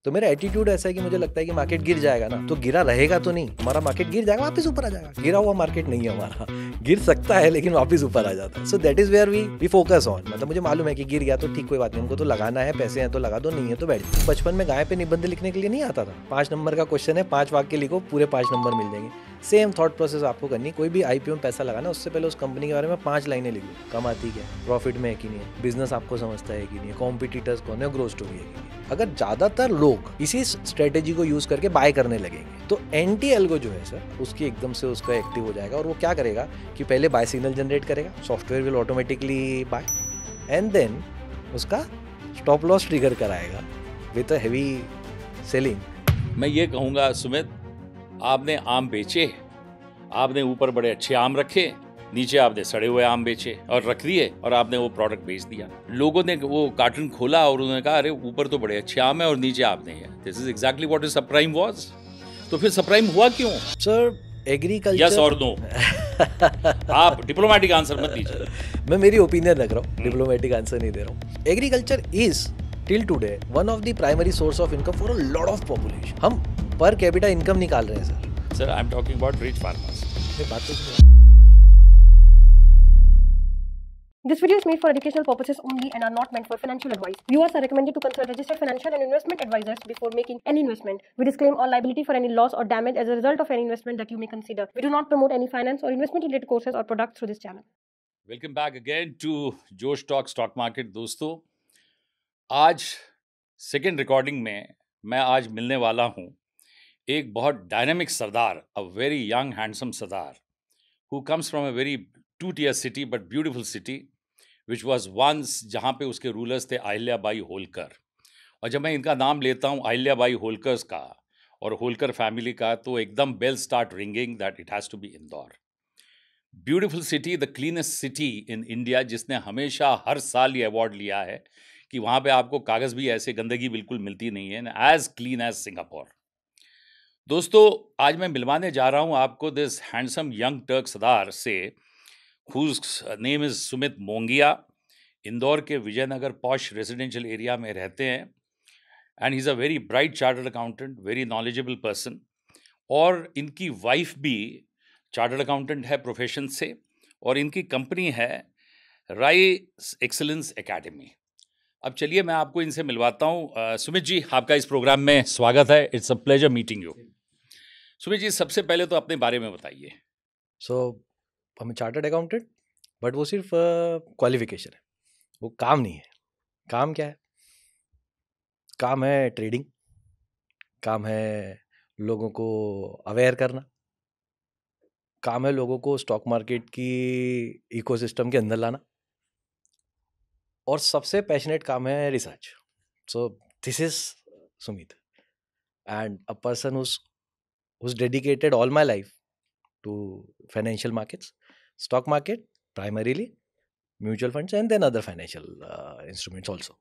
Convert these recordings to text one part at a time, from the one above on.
तो मेरा एटीट्यूड ऐसा है कि मुझे लगता है कि मार्केट गिर जाएगा ना, तो गिरा रहेगा तो नहीं, हमारा मार्केट गिर जाएगा, वापस ऊपर आ जाएगा। गिरा हुआ मार्केट नहीं है हमारा, गिर सकता है लेकिन वापस ऊपर आ जाता है। So that is where we focus on. मतलब मुझे मालूम है कि गिर गया तो ठीक, कोई बात नहीं, हमको तो लगाना है, पैसे हैं तो लगा दो, नहीं है तो बैठ जाओ। बचपन में गाय पे निबंध लिखने के लिए नहीं आता था, 5 नंबर का क्वेश्चन है, 5 वाक्य लिखो, पूरे 5 नंबर मिल जाएंगे। सेम थॉट प्रोसेस आपको करनी, कोई भी आईपीओ में पैसा लगाना, उससे पहले उस कंपनी के बारे में 5 लाइनें लिखो, कमाती क्या है, प्रॉफिट में है कि नहीं है, बिजनेस आपको समझता है कि नहीं है, कॉम्पिटिटर्स कौन है, ग्रोथ स्टोरी है कि नहीं है। अगर ज्यादातर लोग इसी स्ट्रेटेजी को यूज करके बाय करने लगेंगे तो एंटी एल्गो जो है सर, उसकी एकदम से उसका एक्टिव हो जाएगा। और वो क्या करेगा कि पहले बाय सिग्नल जनरेट करेगा, software will automatically buy, and then उसका स्टॉप लॉस ट्रिगर कराएगा विद अ हेवी सेलिंग। मैं ये कहूँगा सुमित, आपने आम बेचे, आपने ऊपर बड़े अच्छे आम रखे, नीचे आपने सड़े हुए आम बेचे और रख दिए और आपने वो प्रोडक्ट बेच दिया। लोगों ने वो कार्टन खोला और उन्होंने कहा अरे ऊपर तो बड़े अच्छे आम है और नीचे आपने है। This is exactly what is subprime was. तो फिर सबप्राइम हुआ क्यों? सर एग्रीकल्चर, यस और नो। आप डिप्लोमेटिक आंसर मत दीजिए। मैं मेरी ओपिनियन रख रहा हूँ, डिप्लोमेटिक आंसर नहीं दे रहा हूँ। Agriculture is till today one of the primary source of income for a lot of population. हम पर कैपिटा इनकम निकाल रहे हैं sir. Sir I am talking about rich farmers. बात तो सुनिए। This video is made for educational purposes only and are not meant for financial advice. Viewers are recommended to consult registered financial and investment advisors before making any investment. We disclaim all liability for any loss or damage as a result of any investment that you may consider. We do not promote any finance or investment related courses or products through this channel. Welcome back again to Josh talk stock market. दोस्तों, आज second recording में मैं आज मिलने वाला हूँ एक बहुत dynamic sardar, a very young handsome sardar who comes from a very two tier city but beautiful city which was once, जहाँ पे उसके रूलर्स थे अहिल्याबाई होलकर। और जब मैं इनका नाम लेता हूँ अहिल्याबाई होलकर्स का और होलकर फैमिली का, तो एकदम bell start ringing that it has to be Indore. Beautiful city, the cleanest city in India, जिसने हमेशा हर साल ये अवार्ड लिया है कि वहाँ पे आपको कागज़ भी ऐसे गंदगी बिल्कुल मिलती नहीं है, एज क्लीन एज सिंगापुर। दोस्तों, आज मैं मिलवाने जा रहा हूँ आपको this handsome young turk sardar से, whose name is Sumit Mongia. Indore के विजयनगर पॉश रेजिडेंशियल एरिया में रहते हैं and he is a very bright chartered accountant, very knowledgeable person. और इनकी वाइफ भी चार्टर्ड अकाउंटेंट है प्रोफेशन से, और इनकी कंपनी है राइस एक्सीलेंस एकेडमी। अब चलिए मैं आपको इनसे मिलवाता हूँ। सुमित जी, आपका इस प्रोग्राम में स्वागत है। It's a pleasure meeting you. Sumit ji, सबसे पहले तो अपने बारे में बताइए। हम चार्टर्ड अकाउंटेंट, बट वो सिर्फ क्वालिफिकेशन है, वो काम नहीं है। काम क्या है? काम है ट्रेडिंग, काम है लोगों को अवेयर करना, काम है लोगों को स्टॉक मार्केट की इकोसिस्टम के अंदर लाना, और सबसे पैशनेट काम है research. So this is Sumit, and a person who's dedicated all my life to financial markets, stock market primarily, mutual funds, and then other financial instruments also.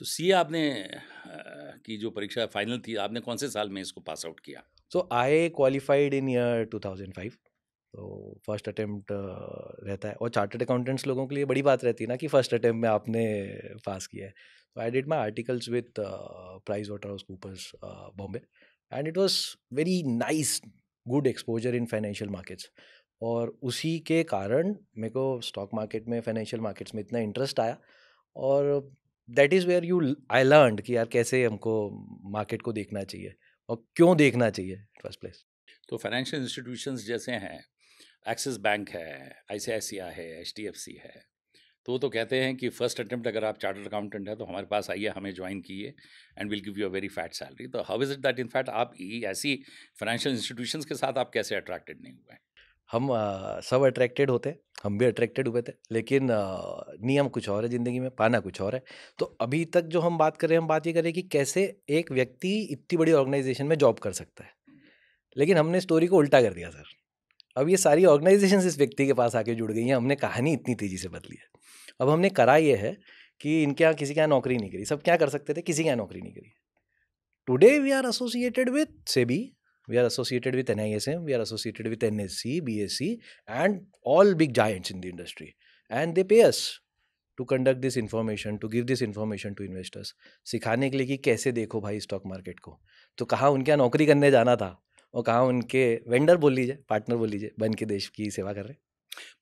तो सीए आपने की जो परीक्षा फाइनल थी, आपने कौन से साल में इसको पास आउट किया? So I qualified in year 2005. तो फर्स्ट अटेम्प्ट रहता है, और चार्टर्ड अकाउंटेंट्स लोगों के लिए बड़ी बात रहती है ना कि फर्स्ट अटेम्प्ट में आपने पास किया है। तो I did my articles with Price Waterhouse Coopers Bombay, and it was very nice, good exposure in financial markets. और उसी के कारण मेरे को स्टॉक मार्केट में, फाइनेंशियल मार्केट्स में इतना इंटरेस्ट आया, और that is where I learned कि यार कैसे हमको मार्केट को देखना चाहिए और क्यों देखना चाहिए फर्स्ट प्लेस। तो फाइनेंशियल इंस्टीट्यूशंस जैसे हैं, एक्सिस बैंक है, आईसीआईसीआई है, एचडीएफसी है, तो वो तो कहते हैं कि फर्स्ट अटेम्प्ट अगर आप चार्टर्ड अकाउंटेंट है तो हमारे पास आइए, हमें ज्वाइन कीजिए and will give you a very fat salary. तो how is it that in fact आप ऐसी फाइनेंशियल इंस्टीट्यूशंस के साथ आप कैसे अट्रैक्टेड नहीं हुए? हम सब अट्रैक्टेड होते हैं, हम भी अट्रैक्टेड हुए थे, लेकिन नियम कुछ और है ज़िंदगी में, पाना कुछ और है। तो अभी तक जो हम बात कर रहे हैं, हम बात ये करें कि कैसे एक व्यक्ति इतनी बड़ी ऑर्गेनाइजेशन में जॉब कर सकता है, लेकिन हमने स्टोरी को उल्टा कर दिया सर। अब ये सारी ऑर्गेनाइजेशंस इस व्यक्ति के पास आके जुड़ गई हैं, हमने कहानी इतनी तेज़ी से बदली है। अब हमने करा ये है कि इनके यहाँ किसी के यहाँ नौकरी नहीं करी, सब क्या कर सकते थे, किसी के यहाँ नौकरी नहीं करी। Today we are associated with SEBI, we are associated with NISM, we are associated with NSC, BSC, and all big giants in the industry, and they pay us to conduct this information, to give this information to investors, सिखाने के लिए कि कैसे देखो भाई stock market को। तो कहाँ उनके यहाँ नौकरी करने जाना था और कहाँ उनके वेंडर बोल लीजिए, पार्टनर बोल लीजिए, बन के देश की सेवा कर रहे हैं।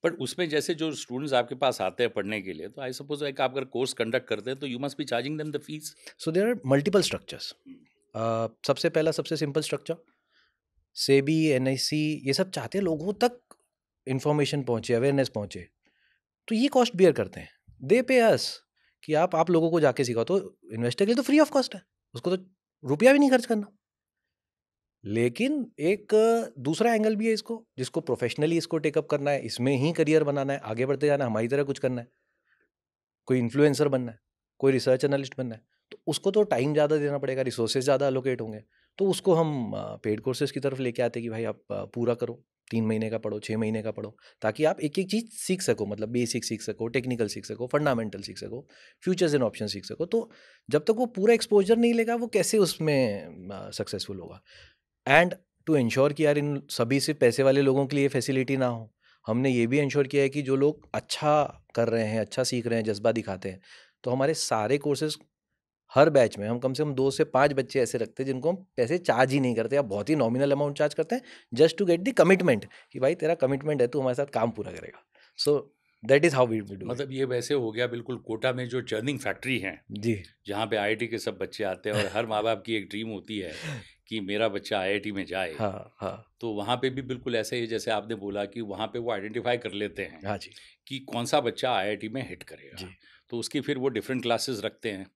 पर उसमें जैसे जो स्टूडेंट्स आपके पास आते हैं पढ़ने के लिए, तो आई सपोज एक आप अगर कोर्स कंडक्ट करते हैं तो you must be charging them the fees. So there are multiple structures. सबसे पहला सबसे सिंपल स्ट्रक्चर, सेबी, एनआईसी, ये सब चाहते हैं लोगों तक इन्फॉर्मेशन पहुंचे, अवेयरनेस पहुंचे, तो ये कॉस्ट बियर करते हैं। दे पे अस कि आप लोगों को जाके सिखाओ, तो इन्वेस्टर के लिए तो फ्री ऑफ कॉस्ट है, उसको तो रुपया भी नहीं खर्च करना। लेकिन एक दूसरा एंगल भी है इसको, जिसको प्रोफेशनली इसको टेकअप करना है, इसमें ही करियर बनाना है, आगे बढ़ते जाना है, हमारी तरह कुछ करना है, कोई इन्फ्लुएंसर बनना है, कोई रिसर्च एनालिस्ट बनना है, तो उसको तो टाइम ज़्यादा देना पड़ेगा, रिसोर्सेज ज़्यादा अलोकेट होंगे। तो उसको हम पेड कोर्सेज की तरफ लेके आते हैं कि भाई आप पूरा करो, 3 महीने का पढ़ो, 6 महीने का पढ़ो, ताकि आप एक एक चीज़ सीख सको, मतलब बेसिक सीख सको, टेक्निकल सीख सको, फंडामेंटल सीख सको, फ्यूचर्स एंड ऑप्शन सीख सको। तो जब तक वो पूरा एक्सपोजर नहीं लेगा, वो कैसे उसमें सक्सेसफुल होगा। एंड टू इंश्योर कि यार इन सभी से पैसे वाले लोगों के लिए फैसिलिटी ना हो, हमने ये भी इंश्योर किया है कि जो लोग अच्छा कर रहे हैं, अच्छा सीख रहे हैं, जज्बा दिखाते हैं, तो हमारे सारे कोर्सेज हर बैच में हम कम से कम 2 से 5 बच्चे ऐसे रखते हैं जिनको हम पैसे चार्ज ही नहीं करते, या बहुत ही नॉमिनल अमाउंट चार्ज करते हैं, just to get the commitment कि भाई तेरा कमिटमेंट है, तू हमारे साथ काम पूरा करेगा। So that is how we do. मतलब ये वैसे हो गया बिल्कुल कोटा में जो चर्निंग फैक्ट्री है, जी, जहाँ पे आईआईटी के सब बच्चे आते हैं, और हर माँ बाप की एक ड्रीम होती है कि मेरा बच्चा आईआईटी में जाए। हाँ हाँ तो वहाँ पे भी बिल्कुल ऐसे ही जैसे आपने बोला कि वहाँ पे वो आइडेंटिफाई कर लेते हैं हाँ जी कि कौन सा बच्चा आईआईटी में हिट करेगा। जी। तो उसकी फिर वो डिफरेंट क्लासेस रखते हैं,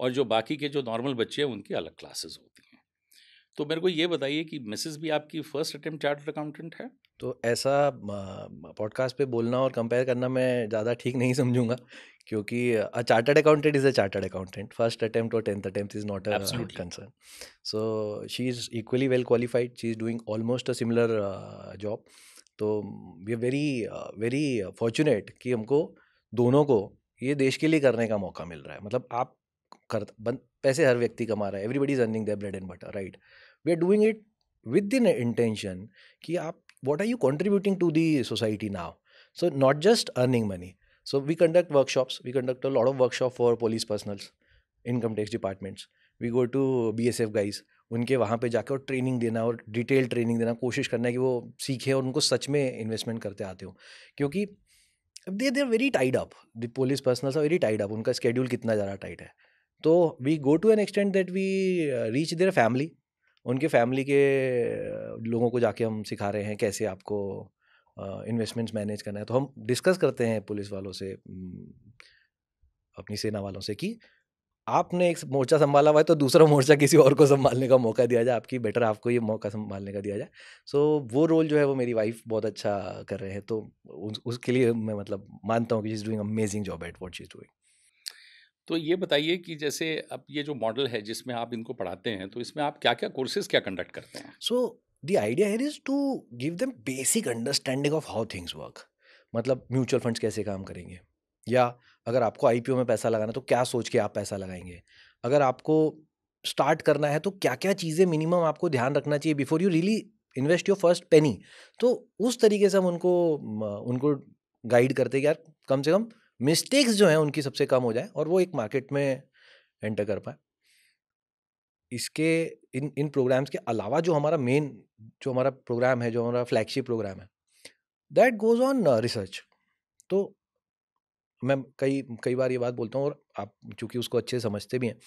और जो बाकी के जो नॉर्मल बच्चे हैं उनकी अलग क्लासेस होती हैं। तो मेरे को ये बताइए कि मिसेस भी आपकी फर्स्ट अटेम्प्ट चार्टर्ड अकाउंटेंट है? तो ऐसा पॉडकास्ट पे बोलना और कंपेयर करना मैं ज़्यादा ठीक नहीं समझूंगा, क्योंकि a chartered accountant is a chartered accountant, first attempt और 10th attempt is not a Absolutely. Concern. So she is equally well qualified, she is doing almost a similar job. तो we are very very fortunate कि हमको दोनों को ये देश के लिए करने का मौका मिल रहा है। मतलब आप पैसे हर व्यक्ति कमा रहा है, everybody is earning their bread and butter, right? We are doing it with an intention कि आप what are you contributing to the society now? So not just earning money. So we conduct workshops, we conduct a lot of workshop for police personals, income tax departments. We go to BSF guys, उनके वहाँ पे जाकर और training देना और detail training देना, कोशिश करना है कि वो सीखे और उनको सच में इन्वेस्टमेंट करते आते हो, क्योंकि they are very tied up, the police personnels are very tied up, उनका स्केड्यूल कितना ज़्यादा टाइट है। तो we go to an extent that we reach their family, उनके फैमिली के लोगों को जाके हम सिखा रहे हैं कैसे आपको इन्वेस्टमेंट्स मैनेज करना है। तो हम डिस्कस करते हैं पुलिस वालों से, अपनी सेना वालों से, कि आपने एक मोर्चा संभाला हुआ है तो दूसरा मोर्चा किसी और को संभालने का मौका दिया जाए, आपकी बेटर आपको ये मौका संभालने का दिया जाए। सो वो रोल जो है वो मेरी वाइफ बहुत अच्छा कर रहे हैं, तो उसके लिए मैं मतलब मानता हूँ कि she is doing amazing job at what she is doing. तो ये बताइए कि जैसे अब ये जो मॉडल है जिसमें आप इनको पढ़ाते हैं, तो इसमें आप क्या-क्या कोर्सेज़ क्या कंडक्ट करते हैं? So the idea here is to give them basic understanding of how things work. मतलब म्यूचुअल फंड्स कैसे काम करेंगे, या अगर आपको आईपीओ में पैसा लगाना है तो क्या सोच के आप पैसा लगाएंगे, अगर आपको स्टार्ट करना है तो क्या क्या चीज़ें मिनिमम आपको ध्यान रखना चाहिए before you really invest your first penny. तो उस तरीके से हम उनको गाइड करते हैं कि यार कम से कम मिस्टेक्स जो हैं उनकी सबसे कम हो जाए और वो एक मार्केट में एंटर कर पाए। इसके इन इन प्रोग्राम्स के अलावा जो हमारा मेन जो हमारा प्रोग्राम है, जो हमारा फ्लैगशिप प्रोग्राम है, दैट गोज ऑन रिसर्च। तो मैं कई कई बार ये बात बोलता हूँ और आप चूंकि उसको अच्छे से समझते भी हैं,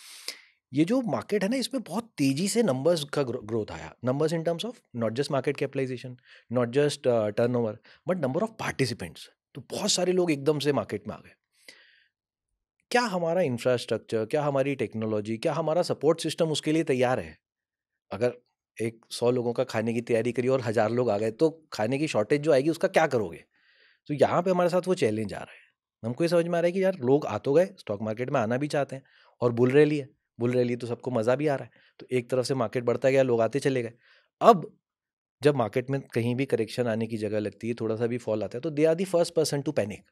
ये जो मार्केट है ना, इसमें बहुत तेजी से नंबर्स का ग्रोथ आया। Numbers in terms of not just market capitalization, not just turnover, but number of participants. तो बहुत सारे लोग एकदम से मार्केट में आ गए। क्या हमारा इंफ्रास्ट्रक्चर, क्या हमारी टेक्नोलॉजी, क्या हमारा सपोर्ट सिस्टम उसके लिए तैयार है? अगर एक 100 लोगों का खाने की तैयारी करी और 1000 लोग आ गए, तो खाने की शॉर्टेज जो आएगी उसका क्या करोगे? तो यहाँ पे हमारे साथ वो चैलेंज आ रहा है। हमको ये समझ में आ रहा है कि यार लोग आ तो गए, स्टॉक मार्केट में आना भी चाहते हैं, और बुल रैली है, बुल रैली तो सबको मज़ा भी आ रहा है। तो एक तरफ से मार्केट बढ़ता गया, लोग आते चले गए। अब जब मार्केट में कहीं भी करेक्शन आने की जगह लगती है, थोड़ा सा भी फॉल आता है, तो they are the first person to panic.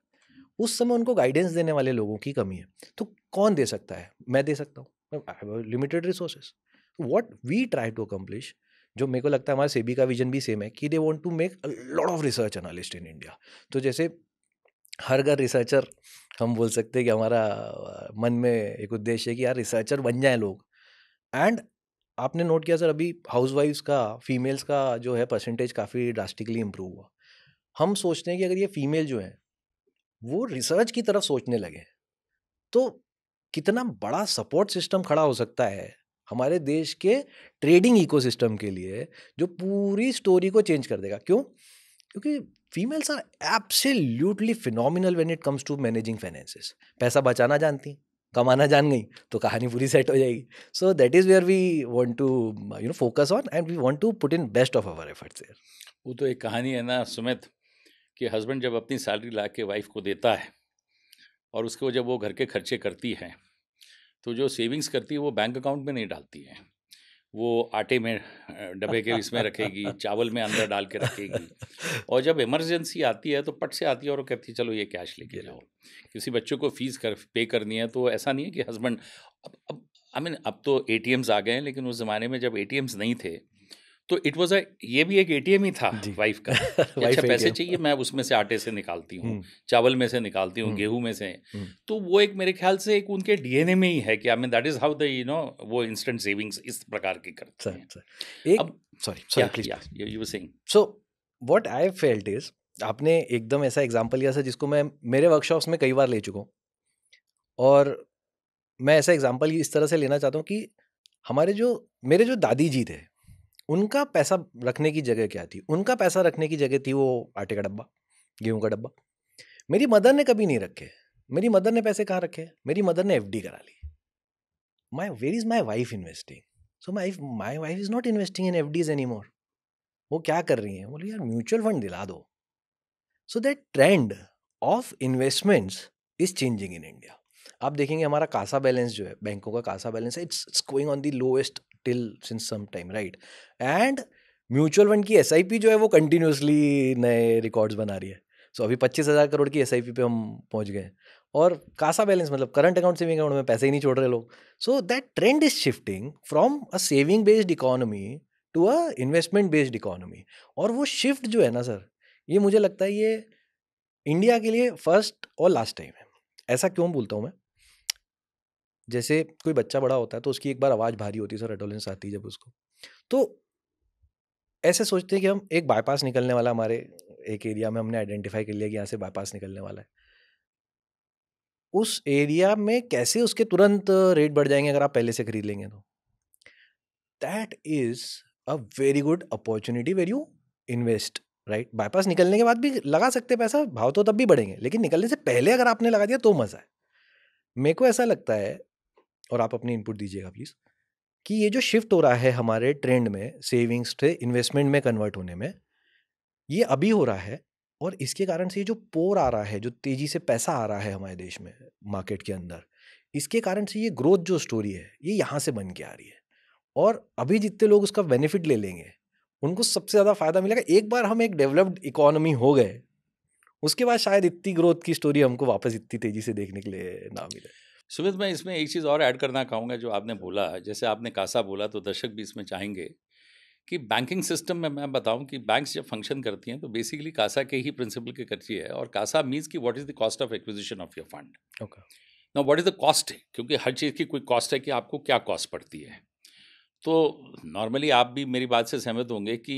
उस समय उनको गाइडेंस देने वाले लोगों की कमी है। तो कौन दे सकता है? मैं दे सकता हूँ, I have limited resources. What we try to accomplish, जो मेरे को लगता है हमारे सेबी का विजन भी सेम है, कि they want to make a lot of research analyst in India. तो जैसे हर घर रिसर्चर, हम बोल सकते हैं कि हमारा मन में एक उद्देश्य है कि यार रिसर्चर बन जाए लोग। एंड आपने नोट किया सर, अभी हाउसवाइफ्स का, फीमेल्स का जो है परसेंटेज काफ़ी ड्रास्टिकली इम्प्रूव हुआ। हम सोचते हैं कि अगर ये फीमेल जो है वो रिसर्च की तरफ सोचने लगे तो कितना बड़ा सपोर्ट सिस्टम खड़ा हो सकता है हमारे देश के ट्रेडिंग इकोसिस्टम के लिए, जो पूरी स्टोरी को चेंज कर देगा। क्यों? क्योंकि females are absolutely phenomenal when it comes to managing finances. पैसा बचाना जानती हैं, कमाना जान गई तो कहानी पूरी सेट हो जाएगी। So that is where we want to focus on and we want to put in best of our efforts here. वो तो एक कहानी है ना सुमित, कि हस्बैंड जब अपनी सैलरी ला के वाइफ को देता है और उसको जब वो घर के खर्चे करती है तो जो सेविंग्स करती है वो बैंक अकाउंट में नहीं डालती है, वो आटे में डब्बे के इसमें रखेगी, चावल में अंदर डाल के रखेगी, और जब इमरजेंसी आती है तो पट से आती है और वो कहती है चलो ये कैश लेके जाओ। किसी बच्चों को फीस पे करनी है तो ऐसा नहीं है कि हस्बैंड, अब आई मीन अब तो एटीएम्स आ गए हैं, लेकिन उस ज़माने में जब एटीएम्स नहीं थे तो इट वाज ये भी एक एटीएम ही था जी। वाइफ का कि वाइफ अच्छा पैसे ATM। चाहिए, मैं उसमें से आटे से निकालती हूँ, हम्म, चावल में से निकालती हूँ, हम्म, गेहूं में से। हम्म। तो वो एक मेरे ख्याल से एक उनके डीएनए में ही है कि I mean that is how the वो इंस्टेंट सेविंग्स इस प्रकार की करते सर हैं। सर एक अब सॉरी क्या please. You were saying? So what I felt is, आपने एकदम ऐसा एग्जांपल लिया सर जिसको मैं मेरे वर्कशॉप्स में कई बार ले चुका हूँ, और मैं ऐसा एग्जांपल इस तरह से लेना चाहता हूँ कि मेरे जो दादी जी थे, उनका पैसा रखने की जगह क्या थी? उनका पैसा रखने की जगह थी वो आटे का डब्बा, गेहूं का डब्बा। मेरी मदर ने कभी नहीं रखे। मेरी मदर ने पैसे कहाँ रखे? मेरी मदर ने एफडी करा ली। Where is my wife investing? So my wife is not investing in FDs any more. वो क्या कर रही हैं? बोली यार म्यूचुअल फंड दिला दो। So that trend of investments is changing in India. आप देखेंगे हमारा कासा बैलेंस जो है, बैंकों का कासा बैलेंस है, it's going on the lowest till since some time, right? And mutual fund की एसआईपी जो है वो कंटिन्यूसली नए रिकॉर्ड्स बना रही है। सो अभी 25,000 करोड़ की एसआईपी पे हम पहुंच गए, और कासा बैलेंस मतलब करंट अकाउंट, सेविंग अकाउंट में पैसे ही नहीं छोड़ रहे लोग। So that trend is shifting from a saving based economy to a investment based economy. और वो शिफ्ट जो है ना सर, ये मुझे लगता है ये इंडिया के लिए फर्स्ट और लास्ट टाइम है। ऐसा क्यों बोलता हूँ मैं? जैसे कोई बच्चा बड़ा होता है तो उसकी एक बार आवाज़ भारी होती है सर, एडोलेंस आती है जब उसको, तो ऐसे सोचते हैं कि हम एक बाईपास निकलने वाला, हमारे एक एरिया में हमने आइडेंटिफाई कर लिया कि यहाँ से बाईपास निकलने वाला है। उस एरिया में कैसे उसके तुरंत रेट बढ़ जाएंगे अगर आप पहले से खरीद लेंगे तो। That is a very good opportunity where you invest, right? Bypass निकलने के बाद भी लगा सकते हैं पैसा, भाव तो तब भी बढ़ेंगे, लेकिन निकलने से पहले अगर आपने लगा दिया तो मजा है। मेरे को ऐसा लगता है, और आप अपनी इनपुट दीजिएगा प्लीज, कि ये जो शिफ्ट हो रहा है हमारे ट्रेंड में सेविंग्स से इन्वेस्टमेंट में कन्वर्ट होने में, ये अभी हो रहा है। और इसके कारण से ये जो पोर आ रहा है, जो तेजी से पैसा आ रहा है हमारे देश में मार्केट के अंदर, इसके कारण से ये ग्रोथ जो स्टोरी है ये यहाँ से बन के आ रही है। और अभी जितने लोग उसका बेनिफिट ले लेंगे उनको सबसे ज़्यादा फायदा मिलेगा। एक बार हम एक डेवलप्ड इकोनॉमी हो गए, उसके बाद शायद इतनी ग्रोथ की स्टोरी हमको वापस इतनी तेजी से देखने के लिए ना मिले। सुमित, मैं इसमें एक चीज़ और ऐड करना चाहूँगा जो आपने बोला, जैसे आपने कासा बोला तो दर्शक भी इसमें चाहेंगे कि बैंकिंग सिस्टम में मैं बताऊं कि बैंक्स जब फंक्शन करती हैं तो बेसिकली कासा के ही प्रिंसिपल के करती है, और कासा मीन्स कि what is the cost of acquisition of your fund. Okay, now what is the cost, क्योंकि हर चीज़ की कोई कॉस्ट है कि आपको क्या कॉस्ट पड़ती है। तो नॉर्मली आप भी मेरी बात से सहमत होंगे कि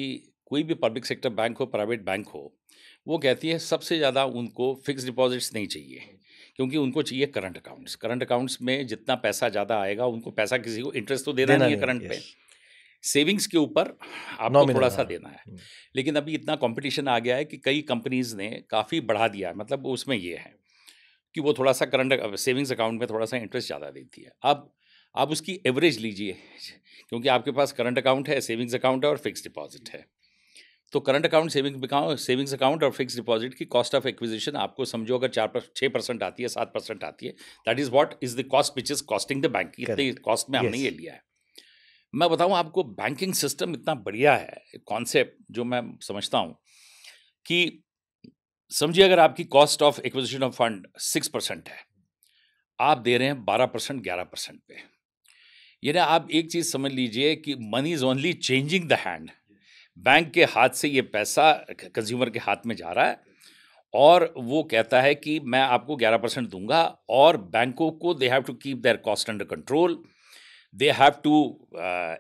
कोई भी पब्लिक सेक्टर बैंक हो, प्राइवेट बैंक हो, वो कहती है सबसे ज़्यादा उनको फिक्स डिपॉजिट्स नहीं चाहिए, क्योंकि उनको चाहिए करंट अकाउंट्स। करंट अकाउंट्स में जितना पैसा ज़्यादा आएगा, उनको पैसा किसी को इंटरेस्ट तो देना नहीं है करंट पे, सेविंग्स के ऊपर आपको नॉमिनल, थोड़ा सा हाँ। देना है। लेकिन अभी इतना कंपटीशन आ गया है कि कई कंपनीज ने काफ़ी बढ़ा दिया है, मतलब उसमें ये है कि वो थोड़ा सा करंट सेविंग्स अकाउंट में थोड़ा सा इंटरेस्ट ज़्यादा देती है। अब आप उसकी एवरेज लीजिए, क्योंकि आपके पास करंट अकाउंट है, सेविंग्स अकाउंट है और फिक्स डिपॉजिट है। तो करंट अकाउंट, सेविंग्स अकाउंट और फिक्स डिपॉजिट की कॉस्ट ऑफ एक्विजिशन आपको समझो अगर 6% आती है, 7% आती है, that is what is the cost which is costing the bank. इतनी कॉस्ट में हमने ये लिया है। मैं बताऊं आपको, बैंकिंग सिस्टम इतना बढ़िया है, कॉन्सेप्ट जो मैं समझता हूं कि समझिए अगर आपकी cost of acquisition of fund 6% है, आप दे रहे हैं 12%, 11% पे। यानी आप एक चीज समझ लीजिए कि money is only changing the hand. Bank के हाथ से ये पैसा कंज्यूमर के हाथ में जा रहा है, और वो कहता है कि मैं आपको 11% दूंगा, और बैंकों को they have to keep their cost under control, they have to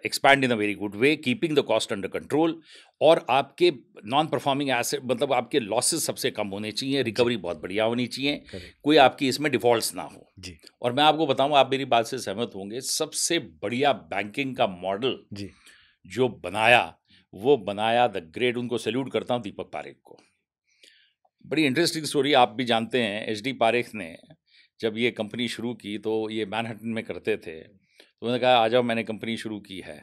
expand in a very good way, keeping the cost under control, और आपके नॉन परफॉर्मिंग एसेट मतलब आपके लॉसेस सबसे कम होने चाहिए, रिकवरी बहुत बढ़िया होनी चाहिए, कोई आपकी इसमें डिफॉल्ट्स ना हो जी और मैं आपको बताऊं, आप मेरी बात से सहमत होंगे, सबसे बढ़िया बैंकिंग का मॉडल जी जो बनाया, वो बनाया द ग्रेट, उनको सैल्यूट करता हूं, दीपक पारेख को। बड़ी इंटरेस्टिंग स्टोरी, आप भी जानते हैं, एचडी पारेख ने जब ये कंपनी शुरू की तो ये मैनहट्टन में करते थे, तो उन्होंने कहा आ जाओ मैंने कंपनी शुरू की है।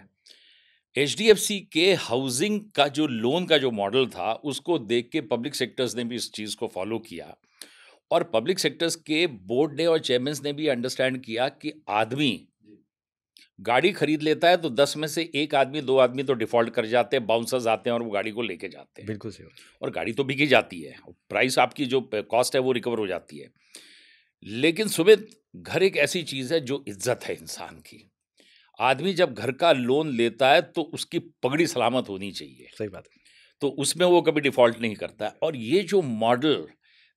एचडीएफसी के हाउसिंग का जो लोन का जो मॉडल था, उसको देख के पब्लिक सेक्टर्स ने भी इस चीज़ को फॉलो किया, और पब्लिक सेक्टर्स के बोर्ड ने और चेयरमैन ने भी अंडरस्टैंड किया कि आदमी गाड़ी खरीद लेता है तो 10 में से एक आदमी 2 आदमी तो डिफॉल्ट कर जाते हैं, बाउंसर्स आते हैं और वो गाड़ी को लेके जाते हैं, बिल्कुल सही बात। और गाड़ी तो बिकी जाती है, प्राइस आपकी जो कॉस्ट है वो रिकवर हो जाती है। लेकिन सुमित, घर एक ऐसी चीज़ है जो इज्जत है इंसान की। आदमी जब घर का लोन लेता है तो उसकी पगड़ी सलामत होनी चाहिए, सही बात है। तो उसमें वो कभी डिफॉल्ट नहीं करता है। और ये जो मॉडल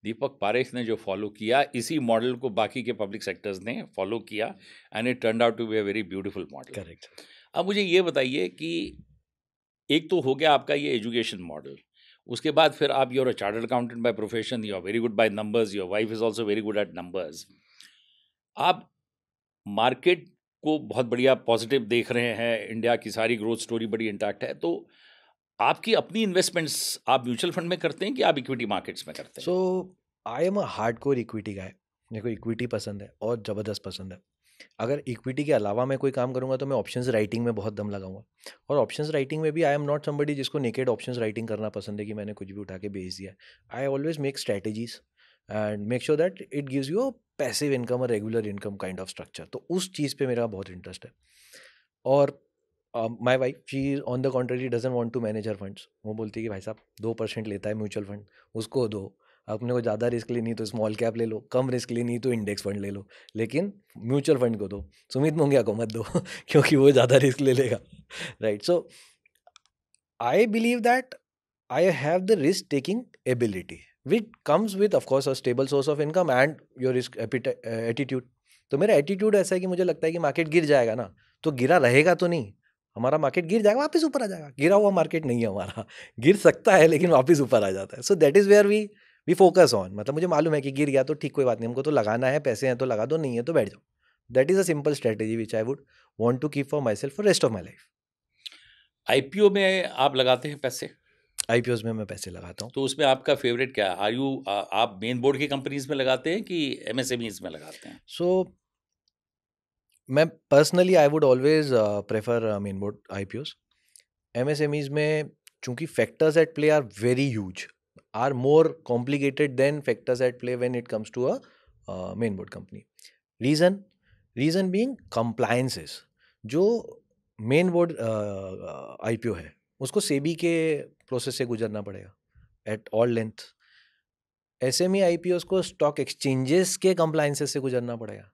दीपक पारेख ने जो फॉलो किया, इसी मॉडल को बाकी के पब्लिक सेक्टर्स ने फॉलो किया, and it turned out to be a very beautiful model. Correct. अब मुझे ये बताइए कि एक तो हो गया आपका ये एजुकेशन मॉडल, उसके बाद फिर आप you're a chartered accountant by profession, you are very good by numbers, your wife is also very good at numbers, आप मार्केट को बहुत बढ़िया पॉजिटिव देख रहे हैं, इंडिया की सारी ग्रोथ स्टोरी बड़ी इंटैक्ट है, तो आपकी अपनी इन्वेस्टमेंट्स आप म्यूचुअल फंड में करते हैं कि आप इक्विटी मार्केट्स में करते हैं? So I am a hardcore equity guy. मेरे को इक्विटी पसंद है और ज़बरदस्त पसंद है। अगर इक्विटी के अलावा मैं कोई काम करूंगा तो मैं ऑप्शंस राइटिंग में बहुत दम लगाऊंगा, और ऑप्शंस राइटिंग में भी आई एम नॉट समबडी जिसको नेकेड ऑप्शंस राइटिंग करना पसंद है कि मैंने कुछ भी उठा के बेच दिया। I always make strategies and make sure that it gives you a passive income और regular income kind of structure. तो उस चीज़ पे मेरा बहुत इंटरेस्ट है। और my wife she on the contrary doesn't want to manage her funds. वो बोलती है कि भाई साहब 2% लेता है म्यूचुअल फंड, उसको दो। अपने को ज़्यादा रिस्क लेनी तो स्मॉल कैप ले लो, कम रिस्क लेनी तो इंडेक्स फंड ले लो, लेकिन म्यूचुअल फंड को दो, सुमित मोंगिया को मत दो क्योंकि वो ज़्यादा रिस्क ले लेगा, right. So I believe that I have the risk taking ability which comes with of course a stable source of income and your risk attitude. तो मेरा एटीट्यूड ऐसा है कि मुझे लगता है कि मार्केट गिर जाएगा ना, तो गिरा रहेगा तो नहीं, हमारा मार्केट गिर जाएगा वापस ऊपर आ जाएगा। गिरा हुआ मार्केट नहीं है हमारा, गिर सकता है लेकिन वापस ऊपर आ जाता है। So that is where we focus on. मतलब मुझे मालूम है कि गिर गया तो ठीक, कोई बात नहीं, हमको तो लगाना है, पैसे हैं तो लगा दो, नहीं है तो बैठ जाओ। That is a simple strategy which I would want to keep for my self for rest of my life. IPO में आप लगाते हैं पैसे, आईपीओज में मैं पैसे लगाता हूँ। तो उसमें आपका फेवरेट क्या है? आप मेन बोर्ड की कंपनीज में लगाते हैं कि एमएसएमईज में लगाते हैं? सो मैं personally I would always prefer main board IPOs. MSMEs में चूंकि factors at play are very huge, are more complicated than factors at play when it comes to a main board company. Reason being compliances. जो main board IPO है उसको सेबी के process से गुजरना पड़ेगा at all length. SME IPOs को stock exchanges के compliances से गुजरना पड़ेगा।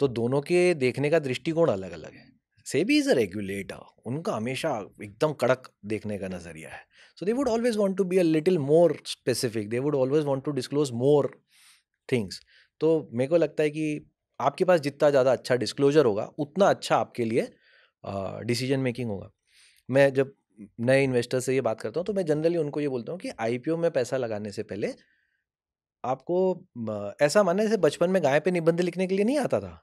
तो दोनों के देखने का दृष्टिकोण अलग अलग है। सेबी इज अ रेगुलेटर, उनका हमेशा एकदम कड़क देखने का नजरिया है। So they would always want to be a little more specific, they would always want to disclose more things. तो मेरे को लगता है कि आपके पास जितना ज़्यादा अच्छा डिस्क्लोजर होगा उतना अच्छा आपके लिए डिसीजन मेकिंग होगा। मैं जब नए इन्वेस्टर से ये बात करता हूँ तो मैं जनरली उनको ये बोलता हूँ कि आईपीओ में पैसा लगाने से पहले आपको ऐसा मानना जैसे बचपन में गाय पे निबंध लिखने के लिए नहीं आता था,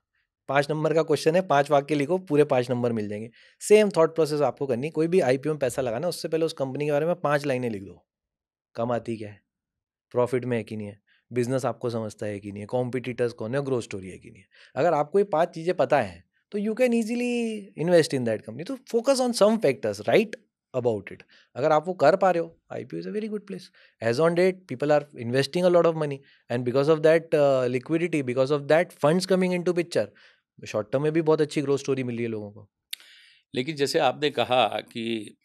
5 नंबर का क्वेश्चन है, 5 वाक्य लिखो, पूरे 5 नंबर मिल जाएंगे। सेम थॉट प्रोसेस आपको करनी। कोई भी आईपीओ में पैसा लगाना उससे पहले उस कंपनी के बारे में 5 लाइनें लिख दो। कमाती क्या है, प्रॉफिट में है कि नहीं है, बिजनेस आपको समझता है कि नहीं है, कॉम्पिटिटर्स कौन है, ग्रोथ स्टोरी है कि नहीं है। अगर आपको ये 5 चीज़ें पता है तो you can easily invest in that company. तो focus on some factors, right about it. अगर आप वो कर पा रहे हो, IPO is a very good place. As on date people are investing a lot of money and because of that liquidity, because of that funds coming into picture, short term में भी बहुत अच्छी ग्रोथ स्टोरी मिल रही है लोगों को। लेकिन जैसे आपने कहा कि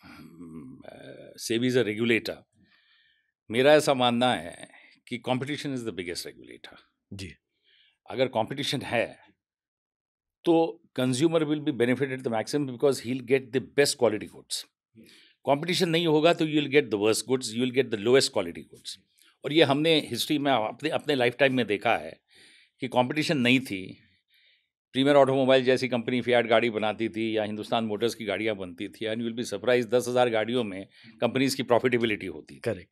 सेबी इज अ रेगुलेटर, मेरा ऐसा मानना है कि competition is the biggest regulator. जी, अगर कंपटीशन है तो consumer will be benefited the maximum because he will get the best quality goods. Competition नहीं होगा तो you will get the worst goods, you will get the lowest quality goods. और ये हमने हिस्ट्री में अपने अपने लाइफ टाइम में देखा है कि कंपटीशन नहीं थी। प्रीमियर ऑटोमोबाइल जैसी कंपनी फियाट गाड़ी बनाती थी या हिंदुस्तान मोटर्स की गाड़ियाँ बनती थी, and you will be surprise 10,000 गाड़ियों में कंपनीज की प्रॉफिटेबिलिटी होती थी। करेक्ट।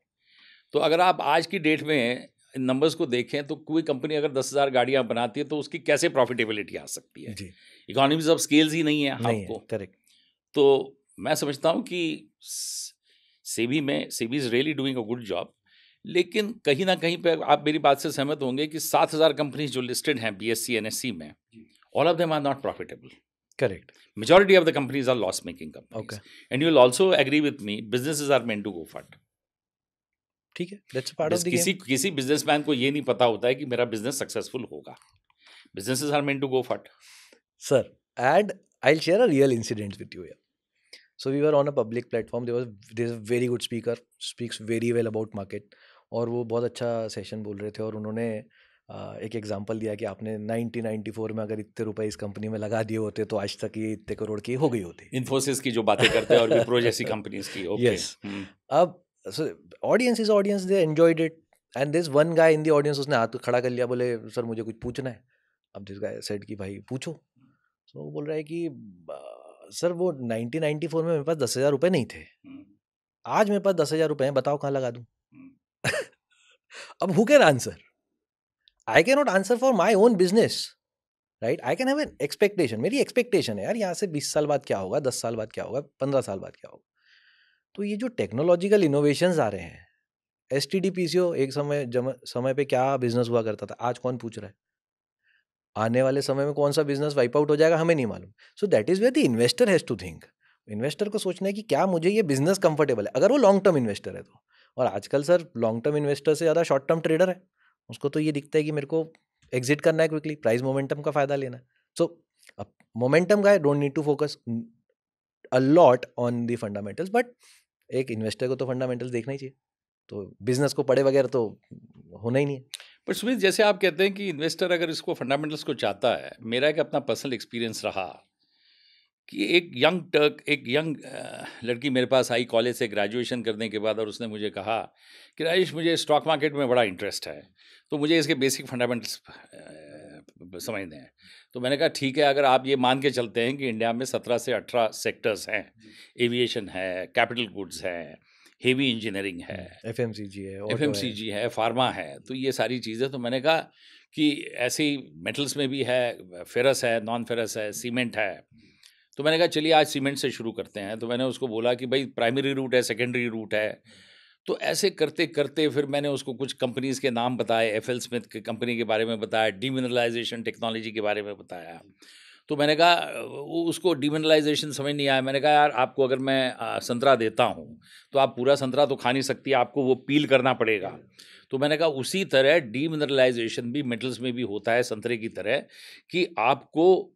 तो अगर आप आज की डेट में इन नंबर्स को देखें तो कोई कंपनी अगर 10,000 गाड़ियाँ बनाती है तो उसकी कैसे प्रॉफिटेबिलिटी आ सकती है? जी, इकोनॉमीज ऑफ स्केल्स ही नहीं है नहीं आपको। है, करेक्ट। तो मैं समझता हूँ कि SEBI is really doing a good job, लेकिन कहीं ना कहीं पे आप मेरी बात से सहमत होंगे कि 7,000 कंपनीज जो लिस्टेड हैं BSE NSE में, all of them are not profitable. Correct. Majority of the companies are loss making companies. Okay. And you'll also agree with me, businesses are meant to go fat. ठीक है, that's part of the game. किसी businessman को ये नहीं पता होता है कि मेरा बिजनेस सक्सेसफुल होगा। Businesses are meant to go fat. Sir, and I'll share a real incident with you here. So we were on a public platform. There's a very good speaker, speaks very well about market. और वो बहुत अच्छा session बोल रहे थे और उन्होंने एक एग्जांपल दिया कि आपने 1994 में अगर इतने रुपए इस कंपनी में लगा दिए होते तो आज तक ये इतने करोड़ की हो गई होती। Infosys की जो बातें करते हैं और विप्रो जैसी कंपनीज की। Okay. Yes. अब audience is audience, they enjoyed it and this one guy in the audience, उसने हाथ खड़ा कर लिया, बोले सर मुझे कुछ पूछना है। अब दिस गाय सेड कि भाई पूछो। तो वो बोल रहा है कि सर वो 1994 में मेरे पास 10,000 रुपए नहीं थे, आज मेरे पास 10,000 रुपए हैं, बताओ कहाँ लगा दूं। अब who can answer? I can not answer for my own business, right? I can have an expectation, मेरी एक्सपेक्टेशन है यार यहाँ से 20 साल बाद क्या होगा, 10 साल बाद क्या होगा, 15 साल बाद क्या होगा। तो ये जो टेक्नोलॉजिकल इनोवेशंस आ रहे हैं, STD PCO एक समय पे क्या बिजनेस हुआ करता था, आज कौन पूछ रहा है? आने वाले समय में कौन सा बिजनेस वाइप आउट हो जाएगा हमें नहीं मालूम। So that is where the investor has to think. Investor को सोचना है कि क्या मुझे ये बिजनेस कंफर्टेबल है, अगर वो लॉन्ग टर्म इन्वेस्टर है तो। और आजकल सर लॉन्ग टर्म इन्वेस्टर से ज़्यादा शॉर्ट टर्म ट्रेडर है, उसको तो ये दिखता है कि मेरे को एग्जिट करना है क्विकली, प्राइस मोमेंटम का फायदा लेना है। So momentum guy don't need to focus a lot on the fundamentals, but एक इन्वेस्टर को तो फंडामेंटल्स देखना ही चाहिए। तो बिजनेस को पढ़े बगैर तो होना ही नहीं है। पर सुमित, जैसे आप कहते हैं कि इन्वेस्टर अगर इसको फंडामेंटल्स को चाहता है, मेरा एक अपना पर्सनल एक्सपीरियंस रहा कि एक यंग लड़की मेरे पास आई कॉलेज से ग्रेजुएशन करने के बाद, और उसने मुझे कहा कि राजेश मुझे स्टॉक मार्केट में बड़ा इंटरेस्ट है, तो मुझे इसके बेसिक फंडामेंटल्स समझने हैं। तो मैंने कहा ठीक है, अगर आप ये मान के चलते हैं कि इंडिया में 17 से 18 सेक्टर्स हैं, एविएशन है, कैपिटल गुड्स है, हेवी इंजीनियरिंग है, FMCG है, फार्मा है, तो ये सारी चीज़ें, तो मैंने कहा कि ऐसे ही मेटल्स में भी है, फेरस है, नॉन फेरस है, सीमेंट है। तो मैंने कहा चलिए आज सीमेंट से शुरू करते हैं। तो मैंने उसको बोला कि भाई प्राइमरी रूट है, सेकेंडरी रूट है। तो ऐसे करते करते फिर मैंने उसको कुछ कंपनीज़ के नाम बताए, FL स्मिथ की कंपनी के बारे में बताया, डीमिनरलाइजेशन टेक्नोलॉजी के बारे में बताया। तो मैंने कहा उसको डीमिनरलाइजेशन समझ नहीं आया। मैंने कहा यार आपको अगर मैं संतरा देता हूँ तो आप पूरा संतरा तो खा नहीं सकती, आपको वो पील करना पड़ेगा। तो मैंने कहा उसी तरह डीमिनरलाइजेशन भी मेटल्स में भी होता है संतरे की तरह, कि आपको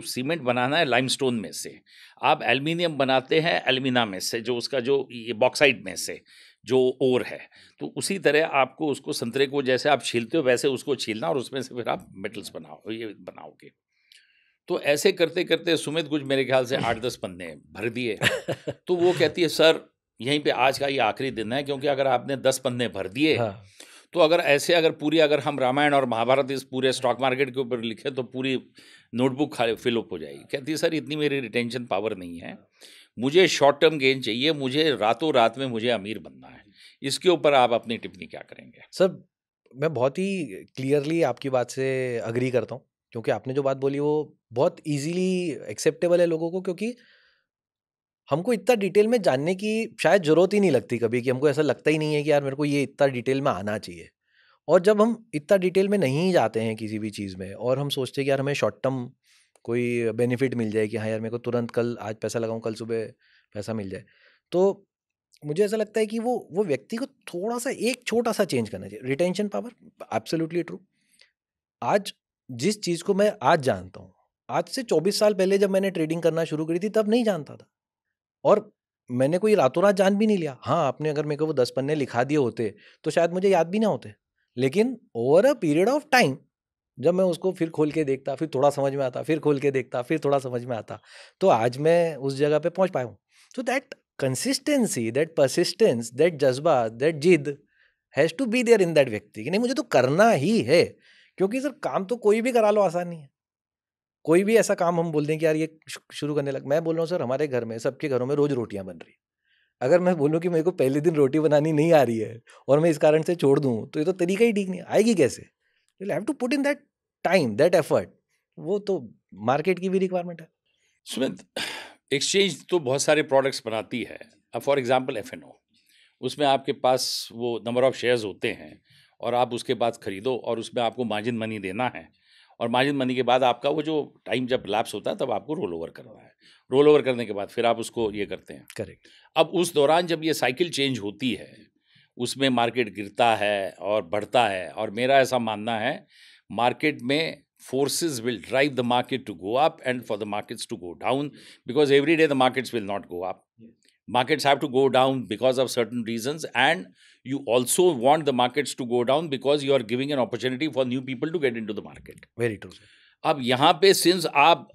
सीमेंट बनाना है लाइमस्टोन में से, आप एल्युमिनियम बनाते हैं एल्यूमिना में से, जो उसका जो ये बॉक्साइट में से जो ओर है। तो उसी तरह आपको उसको संतरे को जैसे आप छीलते हो वैसे उसको छीलना, और उसमें से फिर आप मेटल्स बनाओगे। तो ऐसे करते करते सुमित कुछ मेरे ख्याल से 8-10 पन्ने भर दिए। तो वो कहती है सर यहीं पे आज का ये आखिरी दिन है, क्योंकि अगर आपने 10 पन्ने भर दिए तो अगर हम रामायण और महाभारत इस पूरे स्टॉक मार्केट के ऊपर लिखे तो पूरी नोटबुक फिलअप हो जाएगी। कहती है सर इतनी मेरी रिटेंशन पावर नहीं है, मुझे शॉर्ट टर्म गेन चाहिए, मुझे रातों रात में मुझे अमीर बनना है। इसके ऊपर आप अपनी टिप्पणी क्या करेंगे? सर मैं बहुत ही क्लियरली आपकी बात से अग्री करता हूँ, क्योंकि आपने जो बात बोली वो बहुत इजीली एक्सेप्टेबल है लोगों को, क्योंकि हमको इतना डिटेल में जानने की शायद ज़रूरत ही नहीं लगती कभी, कि हमको ऐसा लगता ही नहीं है कि यार मेरे को ये इतना डिटेल में आना चाहिए। और जब हम इतना डिटेल में नहीं जाते हैं किसी भी चीज़ में, और हम सोचते हैं कि यार हमें शॉर्ट टर्म कोई बेनिफिट मिल जाए कि हाँ यार मेरे को तुरंत कल आज पैसा लगाऊं कल सुबह पैसा मिल जाए, तो मुझे ऐसा लगता है कि वो व्यक्ति को थोड़ा सा एक छोटा सा चेंज करना चाहिए। Retention power absolutely true. आज जिस चीज़ को मैं आज जानता हूँ, आज से 24 साल पहले जब मैंने ट्रेडिंग करना शुरू करी थी तब नहीं जानता था, और मैंने कोई रातों रात जान भी नहीं लिया। हाँ, आपने अगर मेरे को वो 10 पन्ने लिखा दिए होते तो शायद मुझे याद भी ना होते, लेकिन over a period of time जब मैं उसको फिर खोल के देखता, फिर थोड़ा समझ में आता, फिर खोल के देखता, फिर थोड़ा समझ में आता, तो आज मैं उस जगह पे पहुंच पाया हूँ। So that consistency, that persistence, that जज्बा, दैट जिद, has to be there in that व्यक्ति कि नहीं मुझे तो करना ही है, क्योंकि सर काम तो कोई भी करा लो आसान नहीं है। कोई भी ऐसा काम हम बोल दें कि यार ये शुरू करने लग, मैं बोल रहा हूँ सर हमारे घर में सबके घरों में रोज रोटियां बन रही, अगर मैं बोलूँ कि मेरे को पहले दिन रोटी बनानी नहीं आ रही है और मैं इस कारण से छोड़ दूँ तो ये तो तरीका ही ठीक नहीं है। आएगी कैसे? You have to put in that time, that effort. वो तो मार्केट की भी रिक्वायरमेंट है। सुमित, एक्सचेंज तो बहुत सारे प्रोडक्ट्स बनाती है। अब फॉर एग्जांपल F&O, उसमें आपके पास वो नंबर ऑफ शेयर्स होते हैं और आप उसके बाद खरीदो और उसमें आपको मार्जिन मनी देना है, और मार्जिन मनी के बाद आपका वो जो टाइम जब लैप्स होता है तब आपको रोल ओवर करना है। रोल ओवर करने के बाद फिर आप उसको ये करते हैं। करेक्ट। अब उस दौरान जब ये साइकिल चेंज होती है, उसमें मार्केट गिरता है और बढ़ता है, और मेरा ऐसा मानना है मार्केट में forces will drive the market to go up and for the markets to go down, because every day the markets will not go up. Markets have to go down because of certain reasons, and you also want the markets to go down because you are giving an opportunity for new people to get into the market. Very true sir. अब यहाँ पे since आप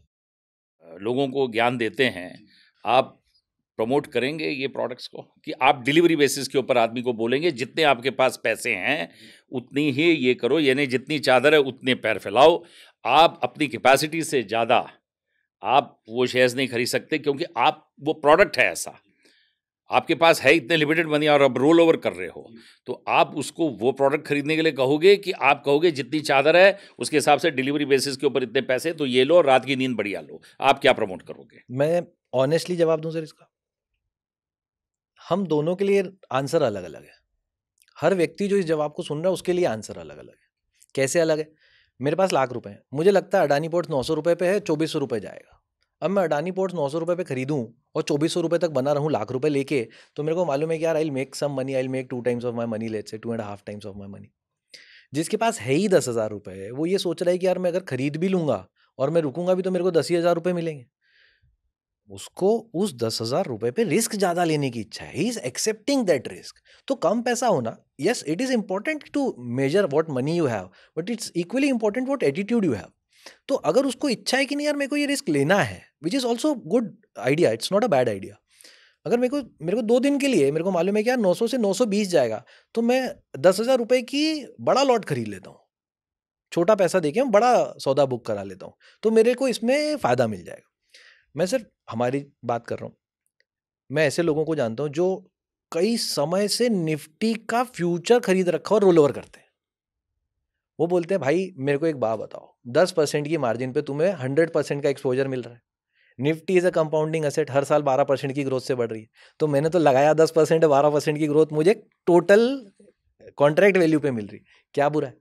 लोगों को ज्ञान देते हैं, आप प्रमोट करेंगे ये प्रोडक्ट्स को कि आप डिलीवरी बेसिस के ऊपर आदमी को बोलेंगे जितने आपके पास पैसे हैं उतनी ही ये करो, यानी जितनी चादर है उतने पैर फैलाओ। आप अपनी कैपेसिटी से ज़्यादा आप वो शेयर्स नहीं खरीद सकते, क्योंकि आप वो प्रोडक्ट है ऐसा, आपके पास है इतने लिमिटेड मनी और अब रोल ओवर कर रहे हो, तो आप उसको वो प्रोडक्ट खरीदने के लिए कहोगे कि आप कहोगे जितनी चादर है उसके हिसाब से डिलीवरी बेसिस के ऊपर इतने पैसे, तो ये लो, रात की नींद बढ़िया लो। आप क्या प्रमोट करोगे? मैं ऑनेस्टली जवाब दूं सर इसका, हम दोनों के लिए आंसर अलग अलग है। हर व्यक्ति जो इस जवाब को सुन रहा है उसके लिए आंसर अलग अलग है। कैसे अलग है? मेरे पास लाख रुपए हैं, मुझे लगता है अडानी पोर्ट्स 900 रुपये पे है, 2400 रुपये जाएगा। अब मैं अडानी पोर्ट्स 900 रुपये पे खरीदूं और 2400 रुपये तक बना रहूं लाख रुपए लेके, तो मेरे को मालूम है कि यार I will make some money, I will make 2 times of my money, let's say 2.5 times of my money. जिसके पास है ही 10,000 रुपये, वो ये सोच रहा है कि यार मैं अगर खरीद भी लूंगा और मैं रुकूंगा भी तो मेरे को 10,000 रुपये मिलेंगे। उसको उस 10,000 रुपये पे रिस्क ज्यादा लेने की इच्छा है, he is accepting that risk. तो कम पैसा होना, yes it is important to measure what money you have, but it's equally important what attitude you have. तो अगर उसको इच्छा है कि नहीं यार मेरे को ये रिस्क लेना है, which is also good idea, it's not a bad idea. अगर मेरे को 2 दिन के लिए मेरे को मालूम है कि यार 900 से 920 जाएगा, तो मैं 10,000 रुपये की बड़ा लॉट खरीद लेता हूँ, छोटा पैसा देके मैं बड़ा सौदा बुक करा लेता हूँ, तो मेरे को इसमें फ़ायदा मिल जाएगा। मैं सिर्फ हमारी बात कर रहा हूँ, मैं ऐसे लोगों को जानता हूँ जो कई समय से निफ्टी का फ्यूचर खरीद रखा और रोल ओवर करते हैं। वो बोलते हैं भाई मेरे को एक बात बताओ, 10% की मार्जिन पे तुम्हें 100% का एक्सपोजर मिल रहा है, Nifty is a compounding asset, हर साल 12% की ग्रोथ से बढ़ रही है, तो मैंने तो लगाया 10%, 12% की ग्रोथ मुझे टोटल कॉन्ट्रैक्ट वैल्यू पे मिल रही, क्या बुरा है?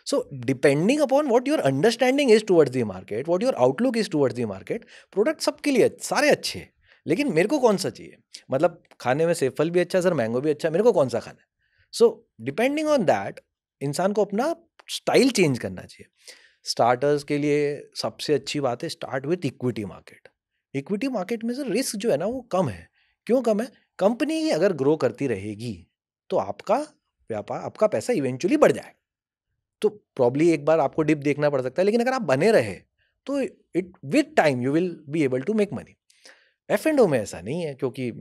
So depending upon what your understanding is towards the market, what your outlook is towards the market, product सबके लिए सारे अच्छे हैं, लेकिन मेरे को कौन सा चाहिए? मतलब खाने में सेब फल भी अच्छा है सर, मैंगो भी अच्छा है, मेरे को कौन सा खाना है? सो डिपेंडिंग ऑन दैट इंसान को अपना स्टाइल चेंज करना चाहिए। स्टार्टर्स के लिए सबसे अच्छी बात है start with equity market. Equity market में सर रिस्क जो है ना वो कम है। क्यों कम है? कंपनी अगर ग्रो करती रहेगी तो आपका व्यापार, आपका पैसा इवेंचुअली बढ़ जाएगा। तो प्रॉब्ली एक बार आपको डिप देखना पड़ सकता है, लेकिन अगर आप बने रहे तो it with time you will be able to make money. F&O में ऐसा नहीं है, क्योंकि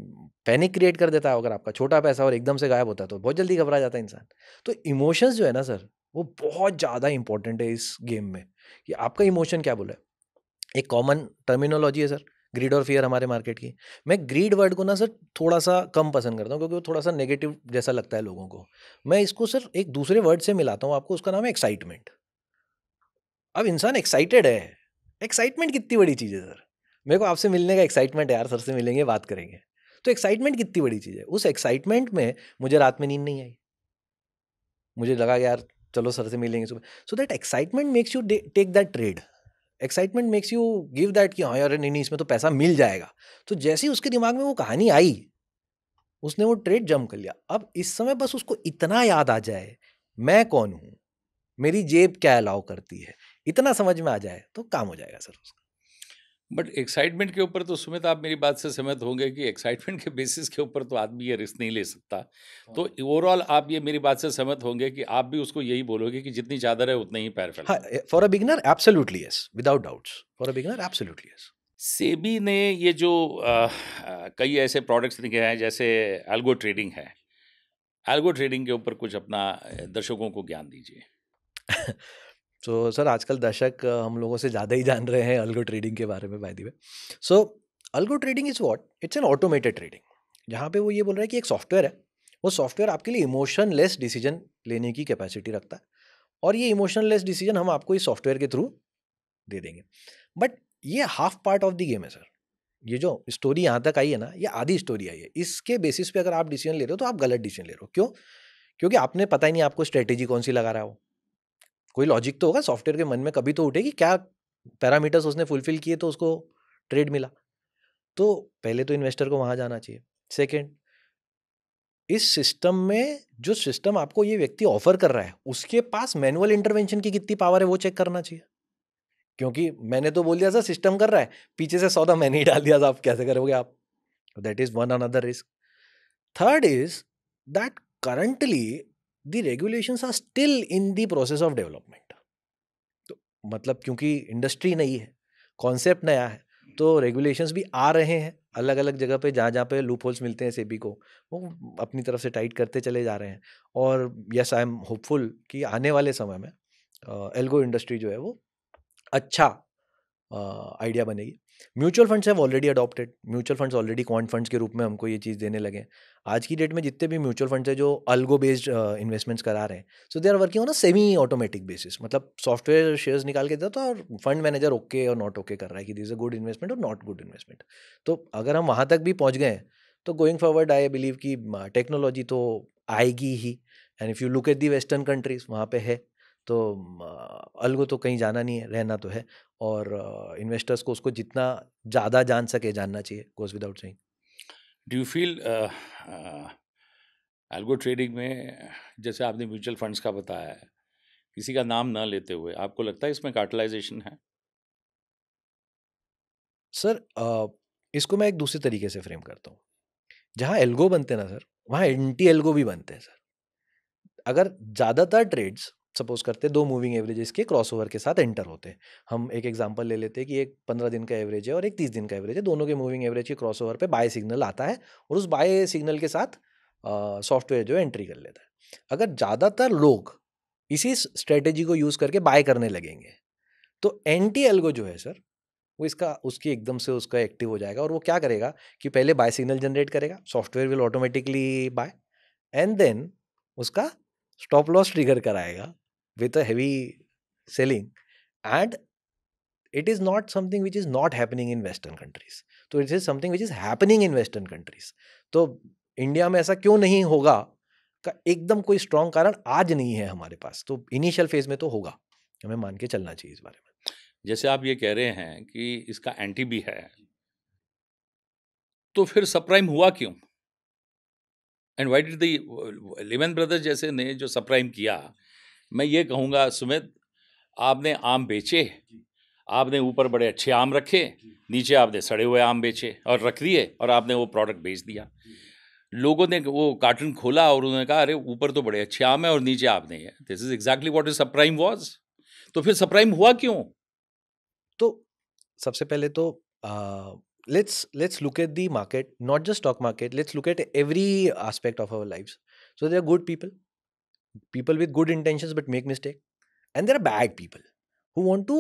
पैनिक क्रिएट कर देता है। अगर आपका छोटा पैसा और एकदम से गायब होता है तो बहुत जल्दी घबरा जाता है इंसान। तो इमोशंस जो है ना सर, वो बहुत ज़्यादा इंपॉर्टेंट है इस गेम में, कि आपका इमोशन क्या बोला है। एक कॉमन टर्मिनोलॉजी है सर, ग्रीड और फियर हमारे मार्केट की। मैं ग्रीड वर्ड को ना सर थोड़ा सा कम पसंद करता हूँ, क्योंकि वो थोड़ा सा नेगेटिव जैसा लगता है लोगों को। मैं इसको सर एक दूसरे वर्ड से मिलाता हूँ आपको, उसका नाम है एक्साइटमेंट। अब इंसान एक्साइटेड है, एक्साइटमेंट कितनी बड़ी चीज़ है सर। मेरे को आपसे मिलने का एक्साइटमेंट है यार, सर से मिलेंगे बात करेंगे, तो एक्साइटमेंट कितनी बड़ी चीज़ है। उस एक्साइटमेंट में मुझे रात में नींद नहीं आई, मुझे लगा यार चलो सर से मिलेंगे सुबह। So that excitement makes you take that trade, excitement makes you give that कि हाँ यार नहीं इसमें तो पैसा मिल जाएगा। तो जैसे ही उसके दिमाग में वो कहानी आई, उसने वो ट्रेड जंप कर लिया। अब इस समय बस उसको इतना याद आ जाए मैं कौन हूँ, मेरी जेब क्या अलाउ करती है, इतना समझ में आ जाए तो काम हो जाएगा सर उसका। बट एक्साइटमेंट के ऊपर तो सुमित आप मेरी बात से सहमत होंगे कि एक्साइटमेंट के बेसिस के ऊपर तो आदमी ये रिस्क नहीं ले सकता। तो ओवरऑल आप ये मेरी बात से सहमत होंगे कि आप भी उसको यही बोलोगे कि जितनी चादर है उतने ही पैर फैलाओ। हाँ, for a beginner absolutely yes, without doubts, for a beginner absolutely yes. SEBI ने ये जो कई ऐसे प्रोडक्ट्स निकले हैं, जैसे एल्गो ट्रेडिंग है, एल्गो ट्रेडिंग के ऊपर कुछ अपना दर्शकों को ज्ञान दीजिए। तो सर आजकल दर्शक हम लोगों से ज़्यादा ही जान रहे हैं अल्गो ट्रेडिंग के बारे में by the way. So algo trading is what, it's an automated trading, जहाँ पे वो ये बोल रहा है कि एक सॉफ्टवेयर है, वो सॉफ्टवेयर आपके लिए इमोशनलेस डिसीजन लेने की कैपेसिटी रखता है, और ये इमोशनलेस डिसीजन हम आपको इस सॉफ्टवेयर के थ्रू दे देंगे। बट ये half part of the game है सर। ये जो स्टोरी यहाँ तक आई है ना, ये आधी स्टोरी आई है। इसके बेसिस पे अगर आप डिसीजन ले रहे हो तो आप गलत डिसीजन ले रहे हो। क्यों? क्योंकि आपने पता ही नहीं आपको स्ट्रेटेजी कौन सी लगा रहा है वो। कोई लॉजिक तो होगा सॉफ्टवेयर के मन में, कभी तो उठेगी क्या पैरामीटर्स उसने फुलफिल किए तो उसको ट्रेड मिला। तो पहले तो इन्वेस्टर को वहां जाना चाहिए। सेकंड, इस सिस्टम में जो सिस्टम आपको ये व्यक्ति ऑफर कर रहा है उसके पास मैनुअल इंटरवेंशन की कितनी पावर है वो चेक करना चाहिए। क्योंकि मैंने तो बोल दिया सर सिस्टम कर रहा है, पीछे से सौदा मैंने ही डाल दिया था, आप कैसे करोगे आप? That is one another risk. Third is that currently the regulations are still in the process of development. तो मतलब क्योंकि इंडस्ट्री नई है, कॉन्सेप्ट नया है, तो रेगुलेशंस भी आ रहे हैं अलग अलग जगह पे, जहाँ पे लूप होल्स मिलते हैं सेबी को, वो अपनी तरफ से टाइट करते चले जा रहे हैं। और यस आई एम होपफुल कि आने वाले समय में एल्गो इंडस्ट्री जो है वो अच्छा आइडिया बनेगी। Mutual funds have already adopted, mutual funds already quant funds के रूप में हमको ये चीज़ देने लगे। आज की डेट में जितने भी म्यूचुअल फंड्स है जो अल्गो बेस्ड इन्वेस्टमेंट्स करा रहे हैं, so they are working on a semi automatic basis. मतलब सॉफ्टवेयर शेयर्स निकाल के देता है और फंड मैनेजर ओके और नॉट ओके कर रहा है कि this is a good investment और नॉट गुड इन्वेस्टमेंट। तो अगर हम वहाँ तक भी पहुँच गए हैं तो गोइंग फॉरवर्ड आई बिलीव कि टेक्नोलॉजी तो आएगी ही। And if you look at the western countries, वहाँ पे है तो अल्गो तो कहीं जाना नहीं है, रहना तो है। और इन्वेस्टर्स को उसको जितना ज़्यादा जान सके जानना चाहिए, goes without saying. Do you feel algo trading में, जैसे आपने म्यूचुअल फंड्स का बताया है, किसी का नाम ना लेते हुए, आपको लगता है इसमें कार्टेलाइजेशन है? सर इसको मैं एक दूसरे तरीके से फ्रेम करता हूँ। जहाँ एल्गो बनते हैं ना सर, वहाँ एंटी एल्गो भी बनते हैं सर। अगर ज़्यादातर ट्रेड्स सपोज करते हैं 2 मूविंग एवरेजेस के क्रॉसओवर के साथ एंटर होते हैं। हम एक एग्जांपल ले लेते हैं कि एक 15 दिन का एवरेज है और एक 30 दिन का एवरेज है, दोनों के मूविंग एवरेज के क्रॉसओवर पे बाय सिग्नल आता है और उस बाय सिग्नल के साथ सॉफ्टवेयर जो है एंट्री कर लेता है। अगर ज़्यादातर लोग इसी स्ट्रेटेजी को यूज़ करके बाय करने लगेंगे तो एंटी एल्गो जो है सर, वो इसका उसकी एकदम से उसका एक्टिव हो जाएगा और वो क्या करेगा कि पहले बाय सिग्नल जनरेट करेगा, software will automatically buy, and then उसका स्टॉप लॉस ट्रिगर कराएगा with a heavy selling, and it is not something which is not happening in western countries, तो it is something which is happening in western countries। तो India में ऐसा क्यों नहीं होगा का एकदम कोई स्ट्रॉन्ग कारण आज नहीं है हमारे पास, तो इनिशियल फेज में तो होगा, हमें मान के चलना चाहिए इस बारे में। जैसे आप ये कह रहे हैं कि इसका एंटी भी है, तो फिर सबप्राइम हुआ क्यों? And why did the Lehman Brothers जैसे ने जो सबप्राइम किया, मैं ये कहूँगा सुमित, आपने आम बेचे, आपने ऊपर बड़े अच्छे आम रखे, नीचे आपने सड़े हुए आम बेचे और रख दिए और आपने वो प्रोडक्ट बेच दिया। लोगों ने वो कार्टन खोला और उन्होंने कहा अरे ऊपर तो बड़े अच्छे आम है और नीचे आपने है। This is exactly what is subprime was. तो फिर सबप्राइम हुआ क्यों? तो सबसे पहले तो let's look at the market, not just stock market, let's look at every aspect of our lives. So there are good people with good intentions but make mistake, and there are bad people who want to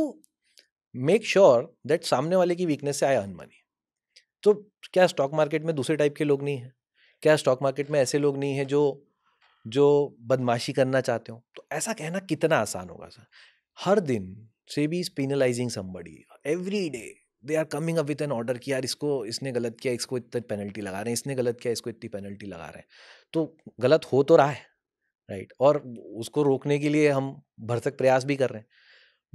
make sure that सामने वाले की weakness से I earn money. तो क्या stock market में दूसरे type के लोग नहीं हैं? क्या स्टॉक मार्केट में ऐसे लोग नहीं हैं जो बदमाशी करना चाहते हो? तो ऐसा कहना कितना आसान होगा सर। हर दिन SEBI is penalising somebody every day, they are coming up with an order कि यार इसने गलत किया, इसको इतनी पेनल्टी लगा रहे हैं, इसने गलत किया, इसको इतनी पेनल्टी लगा रहे हैं। तो गलत हो तो रहा है, राइट, और उसको रोकने के लिए हम भरसक प्रयास भी कर रहे हैं।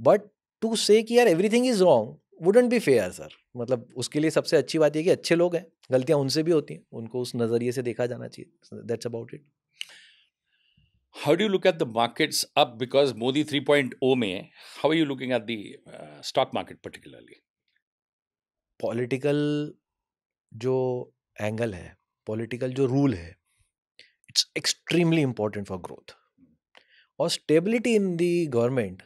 बट टू से कि यार everything is wrong wouldn't be fair sir. मतलब उसके लिए सबसे अच्छी बात ये कि अच्छे लोग हैं, गलतियां उनसे भी होती हैं, उनको उस नज़रिए से देखा जाना चाहिए। That's about it. How do you look at the markets up because Modi 3.0 में, how are you looking at the stock market particularly? Political जो एंगल है, पॉलिटिकल जो रूल है, it's extremely important for growth, और stability in the government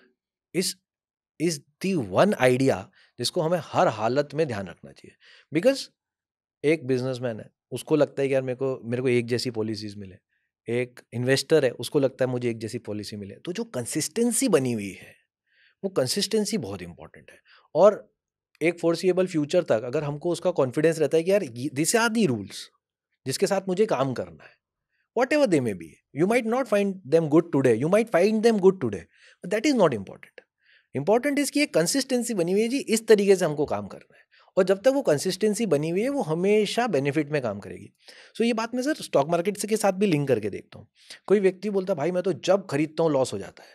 is the one idea जिसको हमें हर हालत में ध्यान रखना चाहिए। बिकॉज एक बिजनेसमैन है, उसको लगता है कि यार मेरे को एक जैसी पॉलिसीज मिले, एक इन्वेस्टर है उसको लगता है मुझे एक जैसी पॉलिसी मिले। तो जो कंसिस्टेंसी बनी हुई है वो कंसिस्टेंसी बहुत इंपॉर्टेंट है। और एक फोर्सिएबल फ्यूचर तक अगर हमको उसका कॉन्फिडेंस रहता है कि यार दिस आर दी रूल्स जिसके साथ मुझे काम करना है, whatever they may be, you might not find them good today, you might find them good today, but that is not important. Important is कि एक कंसिस्टेंसी बनी हुई है जी, इस तरीके से हमको काम करना है, और जब तक वो कंसिस्टेंसी बनी हुई है वो हमेशा बेनिफिट में काम करेगी। सो ये बात मैं सर स्टॉक मार्केट के साथ भी लिंक करके देखता हूँ। कोई व्यक्ति बोलता है भाई मैं तो जब खरीदता हूँ लॉस हो जाता है,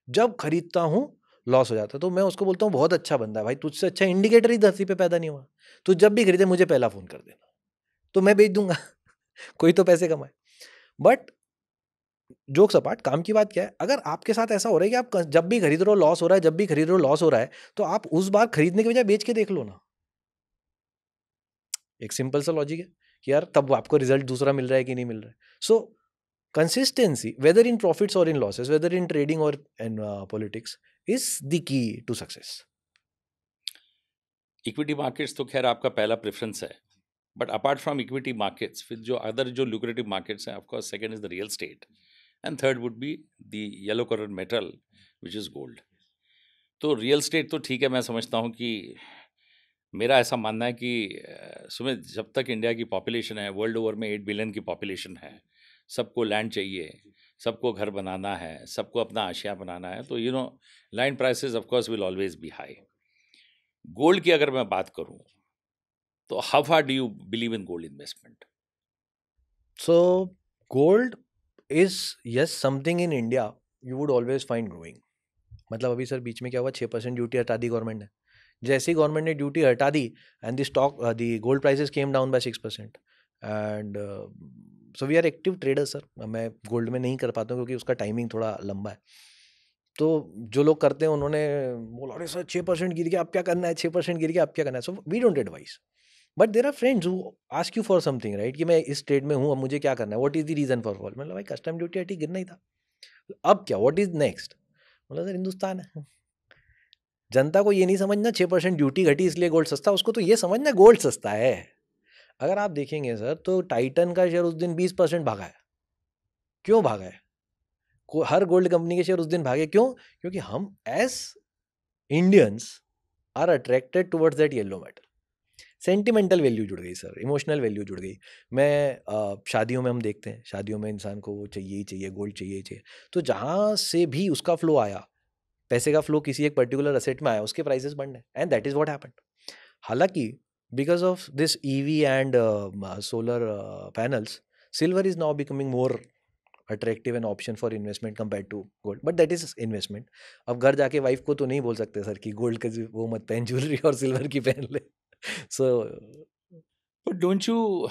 जब खरीदता हूँ लॉस हो जाता है, तो मैं उसको बोलता हूँ बहुत अच्छा बंदा है भाई, तुझसे अच्छा इंडिकेटर ही धरती पे पैदा नहीं हुआ, तो जब भी खरीदे मुझे पहला फ़ोन कर देना, तो मैं बेच दूंगा कोई तो पैसे कमाए। बट जोक्स अपार्ट, काम की बात क्या है, अगर आपके साथ ऐसा हो रहा है कि आप जब भी खरीद रहे हो लॉस हो रहा है, जब भी खरीद रहे हो लॉस हो रहा है, तो आप उस बार खरीदने के बजाय बेच के देख लो ना। एक सिंपल सा लॉजिक है कि यार तब आपको रिजल्ट दूसरा मिल रहा है कि नहीं मिल रहा है। So consistency whether in profits और in losses, whether in trading और in politics, is the key to success. Equity markets तो खैर आपका पहला प्रेफरेंस है, but apart from equity markets फिर जो अदर जो लुक्रेटिव मार्केट्स हैं, of course second is the real estate and third would be the yellow colour metal which is gold. तो रियल स्टेट तो ठीक है, मैं समझता हूँ कि मेरा ऐसा मानना है कि सुमित, जब तक इंडिया की पॉपुलेशन है, वर्ल्ड ओवर में 8 बिलियन की पॉपुलेशन है, सबको लैंड चाहिए, सबको घर बनाना है, सबको अपना आशिया बनाना है, तो land prices of course will always be high. Gold की अगर मैं बात करूं तो how far do you believe in gold investment? So gold is yes something in India you would always find growing. मतलब अभी सर बीच में क्या हुआ, 6% ड्यूटी हटा दी गवर्नमेंट ने। जैसे ही गवर्नमेंट ने ड्यूटी हटा दी and the gold prices came down by 6%। And so we are active traders sir. मैं गोल्ड में नहीं कर पाता हूँ क्योंकि उसका टाइमिंग थोड़ा लंबा है। तो जो लोग करते हैं उन्होंने बोला अरे सर 6% गिर गया, अब क्या करना है, 6% गिर गया, अब क्या करना है। So we don't advise, but there are friends who ask you for something, right, कि मैं इस ट्रेड में हूँ, अब मुझे क्या करना है, what is the reason for fall. मतलब भाई कस्टम ड्यूटी हटी, गिरना ही था, अब क्या, व्हाट इज नेक्स्ट। मतलब सर हिंदुस्तान है, जनता को ये नहीं समझना 6% ड्यूटी घटी इसलिए गोल्ड सस्ता, उसको तो ये समझना गोल्ड सस्ता है। अगर आप देखेंगे सर तो टाइटन का शेयर उस दिन 20% भागा है। क्यों भागा है? हर गोल्ड कंपनी के शेयर उस दिन भागे, क्यों? क्योंकि हम as Indians are attracted towards that yellow metal. Sentimental value जुड़ गई सर, इमोशनल वैल्यू जुड़ गई। मैं शादियों में हम देखते हैं, शादियों में इंसान को वो चाहिए ही चाहिए, गोल्ड चाहिए ही चाहिए। तो जहाँ से भी उसका फ्लो आया, पैसे का फ्लो किसी एक पर्टिकुलर असेट में आया, उसके प्राइसेस बढ़ने, and that is what happened. हालांकि because of this EV and solar panels, silver is now becoming more attractive an option for investment compare to gold, but that is investment. अब घर जाके wife को तो नहीं बोल सकते सर कि गोल्ड का वो मत पहन ज्वेलरी और सिल्वर की पहन ले। So but don't you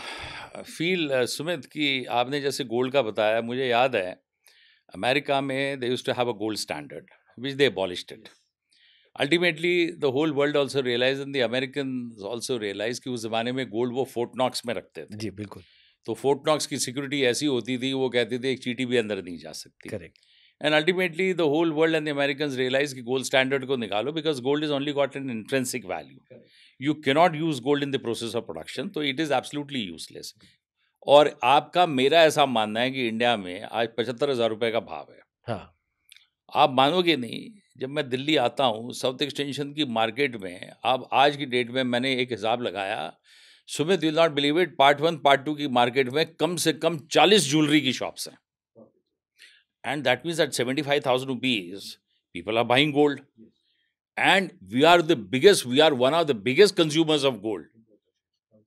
feel Sumit कि आपने जैसे गोल्ड का बताया, मुझे याद है अमेरिका में they used to have a gold standard which they abolished it. Ultimately the whole world also realise and the American also realise कि उस जमाने में गोल्ड वो फोर्ट नॉक्स में रखते थे। जी बिल्कुल तो फोर्ट नॉक्स की सिक्योरिटी ऐसी होती थी, वो कहते थे एक चींटी भी अंदर नहीं जा सकती। Correct. And ultimately the whole world and the American realise कि गोल्ड स्टैंडर्ड को निकालो, because gold is only got an intrinsic value. You cannot use gold in the process of production, तो इट इज एब्सोल्युटली यूजलेस। और आपका, मेरा ऐसा मानना है कि इंडिया में आज 75,000 रुपये का भाव है। हाँ आप मानोगे नहीं, जब मैं दिल्ली आता हूँ साउथ एक्सटेंशन की मार्केट में, अब आज की डेट में मैंने एक हिसाब लगाया, Sumit will not believe it, part 1 part 2 की मार्केट में कम से कम 40 ज्वेलरी की शॉप्स हैं। And that means at 75,000 rupees people are buying gold, and we are one of the biggest consumers of gold.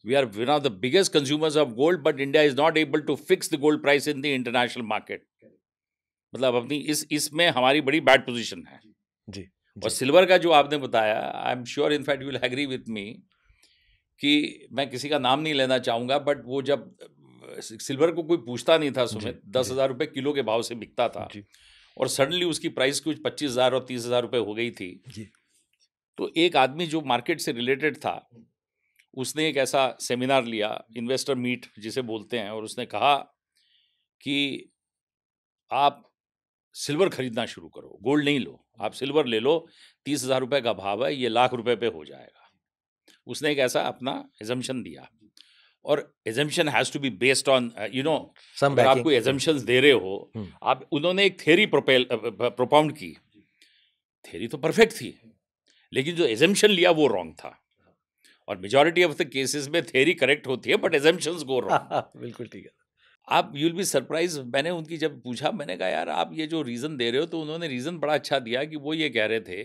We are one of the biggest consumers of gold, but India is not able to fix the gold price in the international market. मतलब अपनी इसमें हमारी बड़ी bad position है। जी, और silver का जो आपने बताया, I am sure in fact you will agree with me कि मैं किसी का नाम नहीं लेना चाहूँगा, बट वो जब सिल्वर को कोई पूछता नहीं था सुमित, 10,000 रुपये किलो के भाव से बिकता था, और सडनली उसकी प्राइस कुछ 25,000 और 30,000 रुपये हो गई थी। तो एक आदमी जो मार्केट से रिलेटेड था, उसने एक ऐसा सेमिनार लिया, इन्वेस्टर मीट जिसे बोलते हैं, और उसने कहा कि आप सिल्वर खरीदना शुरू करो, गोल्ड नहीं लो, आप सिल्वर ले लो, 30,000 रुपये का भाव है, ये लाख रुपए पे हो जाएगा। उसने एक ऐसा अपना एजम्पशन दिया, और assumption has to be based on Some अगर backing. आपको एजम्पशंस दे रहे हो, आप उन्होंने एक थ्योरी प्रोपाउंड की, थ्योरी तो परफेक्ट थी, लेकिन जो एजम्पशन लिया वो रॉन्ग था। और मेजॉरिटी ऑफ द केसेस में थ्योरी करेक्ट होती है बट एजम्पशंस गो रॉन्ग। बिल्कुल ठीक है। आप यूल बी सरप्राइज, मैंने उनकी जब पूछा, मैंने कहा यार आप ये जो रीज़न दे रहे हो, तो उन्होंने रीज़न बड़ा अच्छा दिया कि वो ये कह रहे थे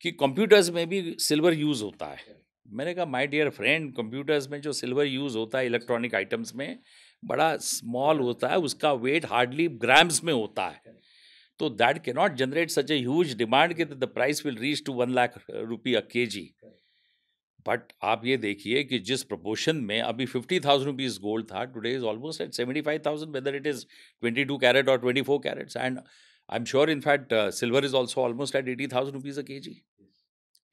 कि कंप्यूटर्स में भी सिल्वर यूज़ होता है। मैंने कहा माय डियर फ्रेंड, कंप्यूटर्स में जो सिल्वर यूज़ होता है इलेक्ट्रॉनिक आइटम्स में, बड़ा स्मॉल होता है, उसका वेट हार्डली ग्राम्स में होता है, तो that can not generate such a huge demand कि the price will reach to 1 lakh rupee a KG. But आप ये देखिए कि जिस प्रपोर्शन में अभी 50,000 रुपीज गोल्ड था, today is almost at 75,000, whether it is 22 carat और 24 carats, and I am sure in fact silver is also almost at 80,000 rupees a KG.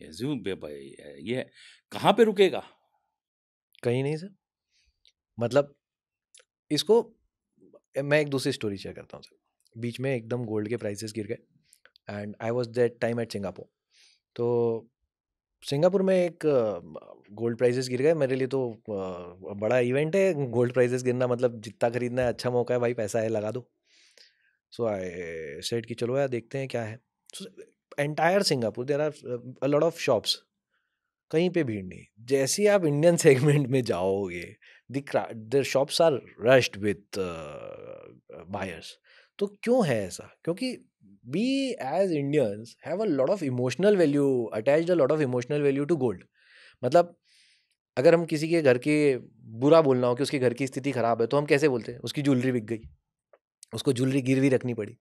ये कहाँ पे रुकेगा? कहीं नहीं सर। मतलब इसको मैं एक दूसरी स्टोरी शेयर करता हूँ सर। बीच में एकदम गोल्ड के प्राइसेस गिर गए and I was that time at Singapore. तो सिंगापुर में एक गोल्ड प्राइसेस गिर गए, मेरे लिए तो बड़ा इवेंट है गोल्ड प्राइसेस गिरना, मतलब जितना खरीदना है अच्छा मौका है भाई, पैसा है लगा दो। सो आई सेड कि चलो यार देखते हैं क्या है। So entire Singapore there are a lot of shops, कहीं पे भीड़ नहीं। जैसे ही आप इंडियन सेगमेंट में जाओगे, the shops are rushed with buyers. तो क्यों है ऐसा? क्योंकि we as Indians have a lot of emotional value, attached a lot of emotional value to gold. मतलब अगर हम किसी के घर के बुरा बोलना हो कि उसके घर की स्थिति खराब है, तो हम कैसे बोलते हैं? उसकी ज्वेलरी बिक गई, उसको ज्वेलरी गिरवी रखनी पड़ी।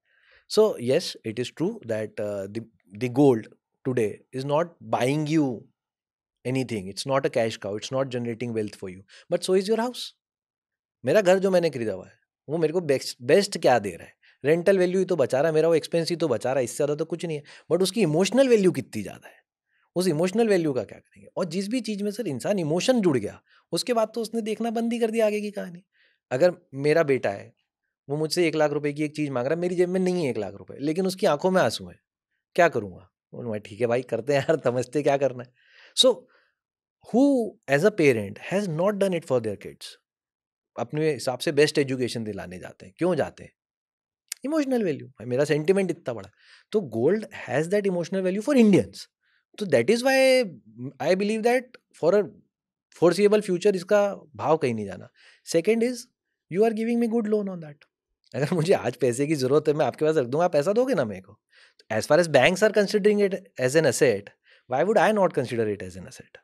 सो yes, it is true that the gold today is not buying you anything. It's not a cash cow. It's not generating wealth for you. But so is your house. मेरा घर जो मैंने खरीदा हुआ है, वो मेरे को बेस्ट क्या दे रहा है? रेंटल वैल्यू ही तो बचा रहा है मेरा, वो एक्सपेंस ही तो बचा रहा है, इससे ज़्यादा तो कुछ नहीं है। बट उसकी इमोशनल वैल्यू कितनी ज़्यादा है, उस इमोशनल वैल्यू का क्या करेंगे? और जिस भी चीज़ में सर इंसान इमोशन जुड़ गया, उसके बाद तो उसने देखना बंद ही कर दिया आगे की कहानी। अगर मेरा बेटा है, वो मुझसे 1 लाख रुपए की एक चीज़ मांग रहा है, मेरी जेब में नहीं है 1 लाख रुपए, लेकिन उसकी आंखों में आंसू है, क्या करूँगा? बोलूँगा ठीक है भाई, करते हैं यार, समझते क्या करना है। So who as a parent has not done it for their kids? अपने हिसाब से बेस्ट एजुकेशन दिलाने जाते हैं, क्यों जाते हैं? इमोशनल वैल्यू, मेरा सेंटिमेंट इतना बड़ा। तो gold has that emotional value for Indians. तो that is why I believe that for a foreseeable future इसका भाव कहीं नहीं जाना। Second is you are giving me good loan on that. अगर मुझे आज पैसे की जरूरत है, मैं आपके पास रख दूंगा, आप पैसा दोगे ना मेरे को? As far as banks are considering it as an asset, why would I not consider it as an asset?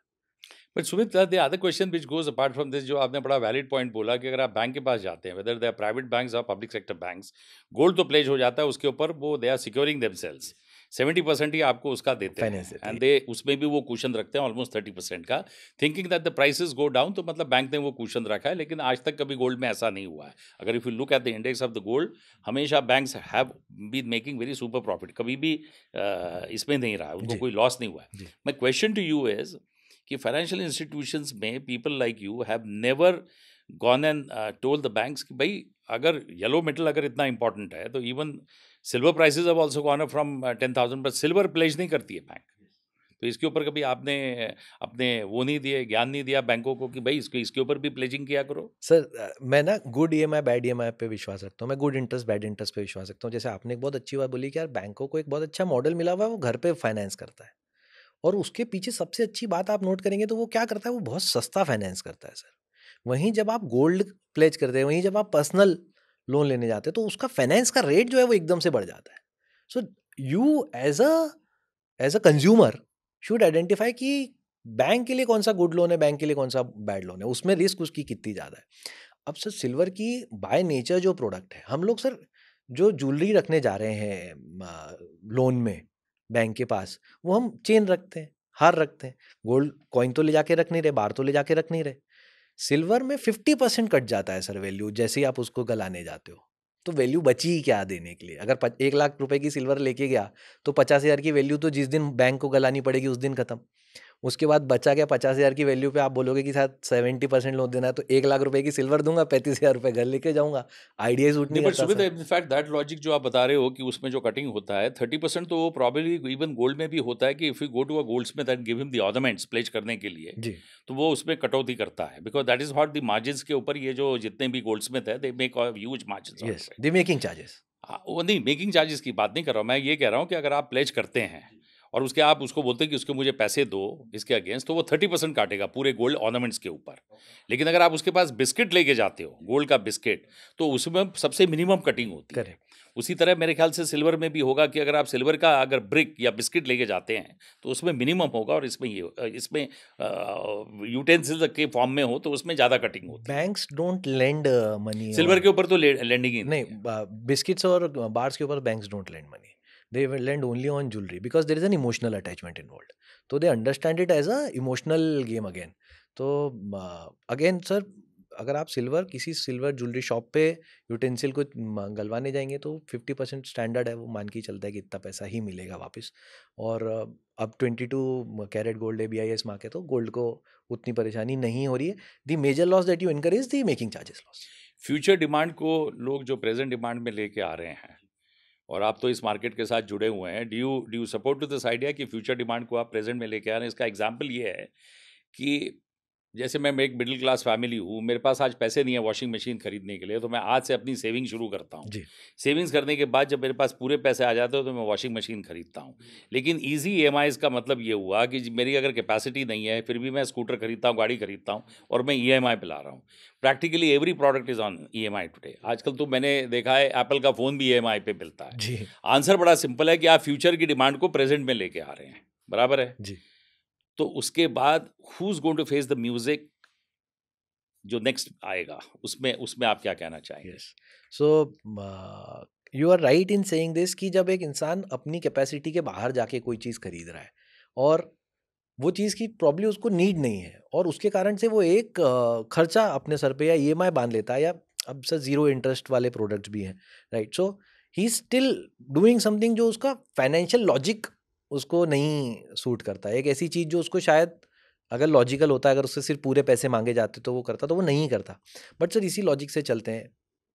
But Sumit, the other question which goes apart from this, जो आपने बड़ा वैलिड पॉइंट बोला कि अगर आप बैंक के पास जाते हैं, whether they are private banks और पब्लिक सेक्टर बैंक्स, गोल्ड तो प्लेज हो जाता है उसके ऊपर, वो दे आर सिक्योरिंग देमसेल्व्स, 70% ही आपको उसका देते हैं, Finance देते एंड दे उसमें भी वो कुशन रखते हैं ऑलमोस्ट 30% का, thinking that the prices go down, तो मतलब बैंक ने वो कुशन रखा है। लेकिन आज तक कभी गोल्ड में ऐसा नहीं हुआ है। अगर if you look at the index of the gold, हमेशा banks have been making very super profit, कभी भी इसमें नहीं रहा, उनको जी। कोई लॉस नहीं हुआ है। जी। My question to you is कि फाइनेंशियल इंस्टीट्यूशंस में people like you have never gone and told the banks कि भाई अगर येलो मेटल अगर इतना इंपॉर्टेंट है, तो even silver prices have also gone up from 10,000, पर सिल्वर प्लेज नहीं करती है बैंक। तो इसके ऊपर कभी आपने अपने वो नहीं दिए, ज्ञान नहीं दिया बैंकों को कि भाई इसके ऊपर भी प्लेजिंग किया करो? सर मैं ना गुड ईएमआई बैड ईएमआई पे विश्वास रखता हूँ, मैं गुड इंटरेस्ट बैड इंटरेस्ट पे विश्वास रखता हूँ। जैसे आपने एक बहुत अच्छी बात बोली कि यार बैंकों को एक बहुत अच्छा मॉडल मिला हुआ है, वो घर पे फाइनेंस करता है। और उसके पीछे सबसे अच्छी बात आप नोट करेंगे तो वो क्या करता है, वो बहुत सस्ता फाइनेंस करता है सर। वहीं जब आप गोल्ड प्लेज करते हैं, वहीं जब आप पर्सनल लोन लेने जाते हैं, तो उसका फाइनेंस का रेट जो है वो एकदम से बढ़ जाता है। So you as a consumer should identify कि बैंक के लिए कौन सा गुड लोन है, बैंक के लिए कौन सा बैड लोन है, उसमें रिस्क उसकी कितनी ज़्यादा है। अब सर सिल्वर की बाय नेचर जो प्रोडक्ट है, हम लोग सर जो ज्वेलरी रखने जा रहे हैं लोन में बैंक के पास, वो हम चेन रखते हैं, हार रखते हैं। गोल्ड कॉइन तो ले जाके रख नहीं रहे, बार तो ले जाके रख नहीं रहे। सिल्वर में 50% कट जाता है सर वैल्यू, जैसे ही आप उसको गलाने जाते हो। तो वैल्यू बची ही क्या देने के लिए? अगर 1 लाख रुपए की सिल्वर लेके गया, तो 50,000 की वैल्यू तो जिस दिन बैंक को गलानी पड़ेगी उस दिन खत्म। उसके बाद बचा गया 50,000 की वैल्यू पे आप बोलोगे कि शायद 70% लोन देना है, तो 1 लाख रुपए की सिल्वर दूंगा, 35,000 रुपए घर लेके जाऊंगा। आइडिया सूट नहीं, नहीं बट करता Sumit, sir. In fact that logic जो आप बता रहे हो कि उसमें जो कटिंग होता है 30% तो वो प्रॉब्लली इवन गोल्ड में भी होता है कि if you go to a goldsmith and give him the ornaments pledge करने के लिए, जी तो वो उसमें कटौती करता है, because that is what the margins के ऊपर ये जो जितने भी गोल्डस्मिथ है they make huge margins on yes, it. The making charges. हाँ, वो नहीं, मेकिंग चार्जेस की बात नहीं कर रहा हूँ मैं, ये कह रहा हूँ कि अगर आप प्लेज करते हैं और उसके आप उसको बोलते हैं कि उसके मुझे पैसे दो इसके अगेंस्ट, तो वो 30% काटेगा पूरे गोल्ड ऑर्नामेंट्स के ऊपर। लेकिन अगर आप उसके पास बिस्किट लेके जाते हो, गोल्ड का बिस्किट, तो उसमें सबसे मिनिमम कटिंग होती है। करेक्ट। उसी तरह मेरे ख्याल से सिल्वर में भी होगा कि अगर आप सिल्वर का अगर ब्रिक या बिस्किट लेके जाते हैं तो उसमें मिनिमम होगा, और इसमें यूटेंसिल्स के फॉर्म में हो तो उसमें ज़्यादा कटिंग होती है। Banks don't lend money silver के ऊपर तो लेंडिंग ही नहीं नहीं, है। बिस्किट्स और बार्स के ऊपर banks don't lend money, they lend only on jewellery because there is an emotional attachment involve, तो they understand it as a emotional game again. तो अगेन सर, अगर आप किसी सिल्वर ज्वेलरी शॉप पे utensil को गलवाने जाएंगे तो 50% स्टैंडर्ड है, वो मान के ही चलता है कि इतना पैसा ही मिलेगा वापस। और अब 22 कैरेट गोल्ड ABIS मार्क है, तो गोल्ड को उतनी परेशानी नहीं हो रही है। The major loss that you incur is the making charges loss. Future demand को लोग जो प्रेजेंट डिमांड में लेके आ रहे हैं, और आप तो इस मार्केट के साथ जुड़े हुए हैं, do you support to this idea कि फ्यूचर डिमांड को आप प्रेजेंट में लेके आ रहे हैं? इसका एग्जांपल ये है कि जैसे मैं एक मिडिल क्लास फैमिली हूँ, मेरे पास आज पैसे नहीं है वॉशिंग मशीन खरीदने के लिए, तो मैं आज से अपनी सेविंग शुरू करता हूँ। जी सेविंग्स करने के बाद जब मेरे पास पूरे पैसे आ जाते हो तो मैं वॉशिंग मशीन खरीदता हूँ। लेकिन ईजी EMIs का मतलब ये हुआ कि मेरी अगर कैपेसिटी नहीं है फिर भी मैं स्कूटर खरीदता हूँ, गाड़ी खरीदता हूँ, और मैं EMI पे ला रहा हूँ। Practically every product is on EMI today. आजकल तो मैंने देखा है एप्पल का फ़ोन भी EMI पे मिलता है। जी आंसर बड़ा सिंपल है कि आप फ्यूचर की डिमांड को प्रेजेंट में लेके आ रहे हैं, बराबर है? जी। तो उसके बाद who is going to face the music जो नेक्स्ट आएगा, उसमें उसमें आप क्या कहना चाहेंगे? Yes, so you are right in saying this कि जब एक इंसान अपनी कैपेसिटी के बाहर जाके कोई चीज़ खरीद रहा है और वो चीज़ की प्रॉब्ली उसको नीड नहीं है, और उसके कारण से वो एक खर्चा अपने सर पे या EMI बांध लेता है, या अब सर जीरो इंटरेस्ट वाले प्रोडक्ट्स भी हैं, right? So he is still doing something जो उसका फाइनेंशियल लॉजिक उसको नहीं सूट करता है। एक ऐसी चीज़ जो उसको शायद अगर लॉजिकल होता है, अगर उससे सिर्फ पूरे पैसे मांगे जाते तो वो करता, तो वो नहीं करता। बट सर इसी लॉजिक से चलते हैं।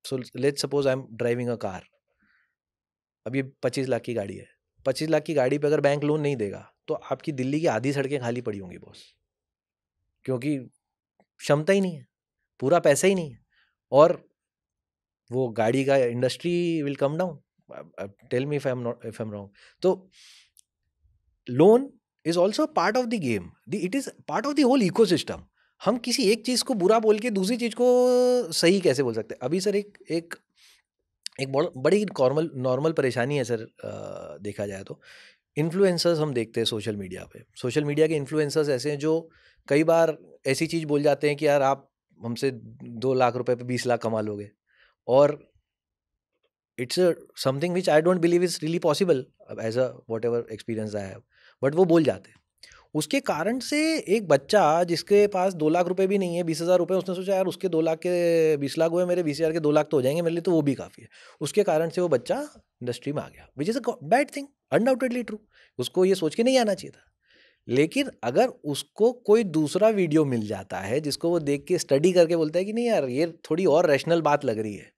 So let's suppose I am driving a car, अब ये 25 लाख की गाड़ी है। 25 लाख की गाड़ी पे अगर बैंक लोन नहीं देगा तो आपकी दिल्ली की आधी सड़कें खाली पड़ी होंगी बॉस, क्योंकि क्षमता ही नहीं है, पूरा पैसा ही नहीं है, और वो गाड़ी का industry will come down. Tell me if I am wrong. तो loan is also part of the game, it is part of the whole ecosystem. हम किसी एक चीज को बुरा बोल के दूसरी चीज को सही कैसे बोल सकते हैं? अभी सर एक एक एक बड़ी नॉर्मल परेशानी है सर, देखा जाए तो इन्फ्लुएंसर्स हम देखते हैं सोशल मीडिया पे। सोशल मीडिया के इन्फ्लुएंसर्स ऐसे हैं जो कई बार ऐसी चीज़ बोल जाते हैं कि यार आप हमसे 2 लाख रुपए पे 20 लाख कमा लोगे, और it's something which I don't believe is really possible as a whatever experience I have, but वो बोल जाते हैं। उसके कारण से एक बच्चा जिसके पास 2 लाख रुपए भी नहीं है, 20,000 रुपए, उसने सोचा यार उसके 2 लाख के 20 लाख हुए, मेरे 20,000 के 2 लाख तो हो जाएंगे मेरे लिए, तो वो भी काफ़ी है। उसके कारण से वो बच्चा इंडस्ट्री में आ गया, which is a bad thing, undoubtedly true. उसको ये सोच के नहीं आना चाहिए था। लेकिन अगर उसको कोई दूसरा वीडियो मिल जाता है जिसको वो देख के स्टडी करके बोलता है कि नहीं यार ये थोड़ी और रैशनल बात लग रही है,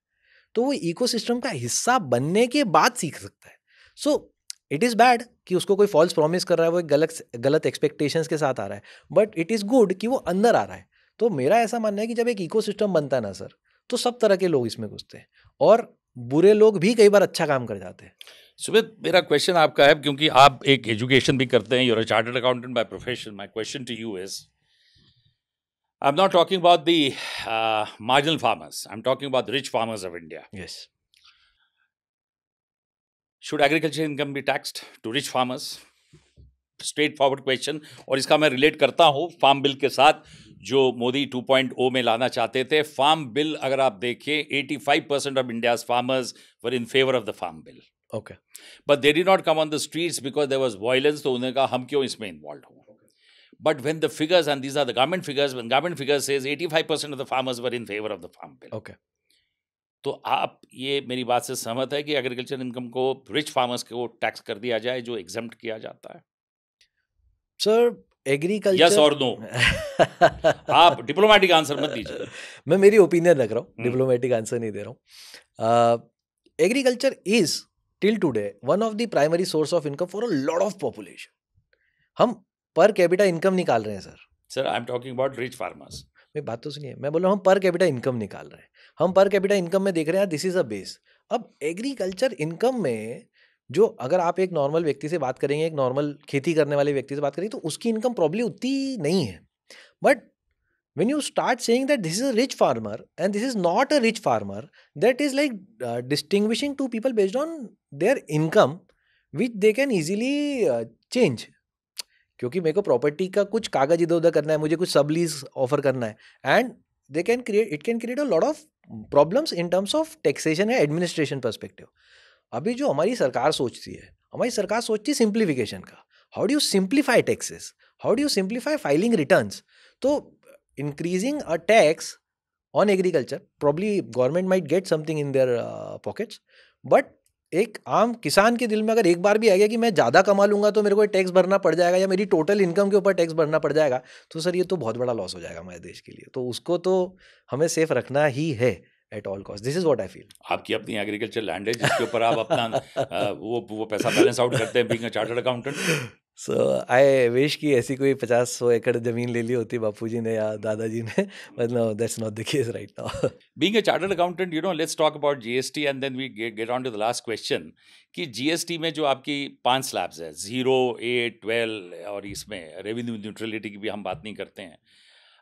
तो वो इकोसिस्टम का हिस्सा बनने के बाद सीख सकता है। सो इट इज़ बैड कि उसको कोई फॉल्स प्रॉमिस कर रहा है, वो एक गलत एक्सपेक्टेशंस के साथ आ रहा है, बट इट इज़ गुड कि वो अंदर आ रहा है। तो मेरा ऐसा मानना है कि जब एक इकोसिस्टम बनता है ना सर, तो सब तरह के लोग इसमें घुसते हैं, और बुरे लोग भी कई बार अच्छा काम कर जाते हैं। सुमित, मेरा क्वेश्चन आपका है, क्योंकि आप एक एजुकेशन भी करते हैं, you're a chartered accountant by profession. My question to you is, I am not talking about the marginal farmers, I am talking about the rich farmers of India. Yes. Should agriculture income be taxed to rich farmers? Straightforward question, और इसका मैं relate करता हूँ farm bill के साथ जो मोदी 2.0 में लाना चाहते थे। फार्म बिल अगर आप देखें, 85% of India's farmers were in favour of the farm bill, okay, but they did not come on the streets because there was violence. तो उन्होंने कहा हम क्यों इसमें इन्वॉल्व हो। But when the figures, and these are the government figures, when government figures says 85% of the farmers were in favour of the farm bill, okay. तो आप ये मेरी बात से सहमत है कि एग्रीकल्चर इनकम को रिच फार्मर्स को टैक्स कर दिया जाए, जो एग्जम्प्ट किया जाता है? सर एग्रीकल्चर यस और नो, आप डिप्लोमेटिक आंसर मत दीजिए। मैं मेरी ओपिनियन रख रहा हूँ, हम्म। डिप्लोमेटिक आंसर नहीं दे रहा हूँ। Agriculture is till today one of the primary source of income for a lot of population. हम पर कैपिटा इनकम निकाल रहे हैं sir. Sir I am talking about rich farmers. मेरी बात तो सुनिए, मैं बोल रहा हूँ हम पर कैपिटा इनकम निकाल रहे हैं। हम पर कैपिटा इनकम में देख रहे हैं दिस इज अ बेस। अब एग्रीकल्चर इनकम में जो अगर आप एक नॉर्मल व्यक्ति से बात करेंगे, एक नॉर्मल खेती करने वाले व्यक्ति से बात करेंगे, तो उसकी इनकम प्रॉब्ली उतनी नहीं है। But when you start saying that this is a rich farmer and this is not a rich farmer, that is like distinguishing two people based on their income which they can easily change. क्योंकि मेरे को property का कुछ कागज इधर उधर करना है, मुझे कुछ सब लीज ऑफर करना है, and they can create, it can create a lot of problems in terms of taxation या एडमिनिस्ट्रेशन पर्सपेक्टिव। अभी जो हमारी सरकार सोचती है, हमारी सरकार सोचती है सिंप्लीफिकेशन का। How do you simplify taxes, how do you simplify filing returns? तो increasing a tax on agriculture, probably government might get something in their pockets, but एक आम किसान के दिल में अगर एक बार भी आ गया कि मैं ज़्यादा कमा लूंगा तो मेरे को टैक्स भरना पड़ जाएगा या मेरी टोटल इनकम के ऊपर टैक्स भरना पड़ जाएगा, तो सर ये तो बहुत बड़ा लॉस हो जाएगा हमारे देश के लिए। तो उसको तो हमें सेफ रखना ही है at all cost. This is what I feel. आपकी अपनी एग्रीकल्चर लैंड है जिसके ऊपर आप अपना वो पैसा बैलेंस आउट करते हैं being a chartered accountant. So I wish कि ऐसी कोई 50-100 एकड़ जमीन ले ली होती बापूजी ने या दादाजी ने, but no, that's not the case right now. Being a chartered accountant, let's talk about GST and then we get on to the last question कि GST में जो आपकी 5 स्लैब्स है, 0, 8, 12 और इसमें रेवेन्यू न्यूट्रलिटी की भी हम बात नहीं करते हैं,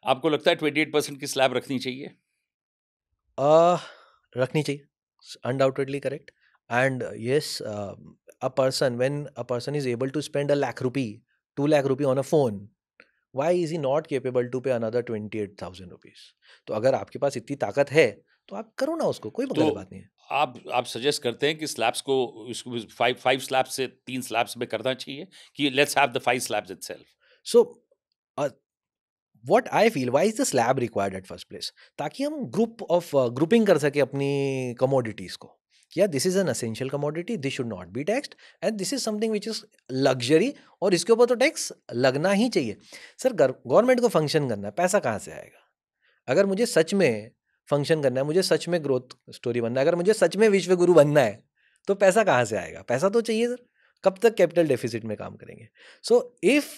आपको लगता है 28% की स्लैब रखनी चाहिए? रखनी चाहिए, undoubtedly correct. And yes, a person, when a person is able to spend 1 lakh rupee, 2 lakh rupee on a phone, why is he not capable to pay another 28,000 rupees? तो अगर आपके पास इतनी ताकत है तो आप करो ना उसको, कोई गलत बात नहीं है। आप सजेस्ट करते हैं कि स्लैब्स को इसको 5 स्लैब्स से 3 स्लैब्स में करना चाहिए कि let's have the 5 slabs itself? So what I feel, why is the slab required at first place? ताकि हम ग्रुपिंग कर सके अपनी कमोडिटीज को। या this is an essential commodity, this should not be taxed, and this is something which is luxury, और इसके ऊपर तो टैक्स लगना ही चाहिए। सर गवर्नमेंट को फंक्शन करना है, पैसा कहाँ से आएगा? अगर मुझे सच में फंक्शन करना है, मुझे सच में ग्रोथ स्टोरी बनना है, अगर मुझे सच में विश्व गुरु बनना है, तो पैसा कहाँ से आएगा? पैसा तो चाहिए सर। कब तक कैपिटल डेफिसिट में काम करेंगे? So if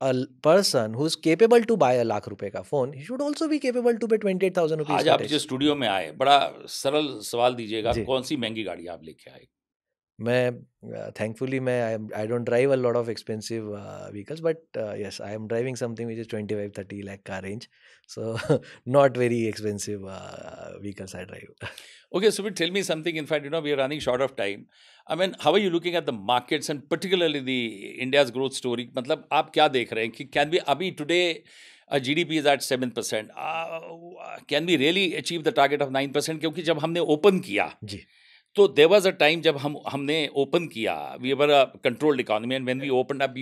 a person who is capable to buy 1 lakh रुपए का phone, he should also be capable to pay 28,000 rupees. आज आप जो स्टूडियो में आए, बड़ा सरल सवाल दीजिएगा, कौन सी महंगी गाड़ी आप लेके आए? मैं थैंकफुली मैं I don't drive a lot of expensive vehicles, but yes I am driving something which is 25-30 lakh car range, so not very expensive vehicles I drive. Okay, so tell me something. In fact, we are running short of time. I mean, how are you looking at the markets and particularly the India's growth story? मतलब आप क्या देख रहे हैं कि can we अभी today GDP is at 7%. Can we really achieve the target of 9%? क्योंकि जब हमने ओपन किया जी, तो देयर वाज अ टाइम जब हमने ओपन किया, we were a controlled economy, and when we opened up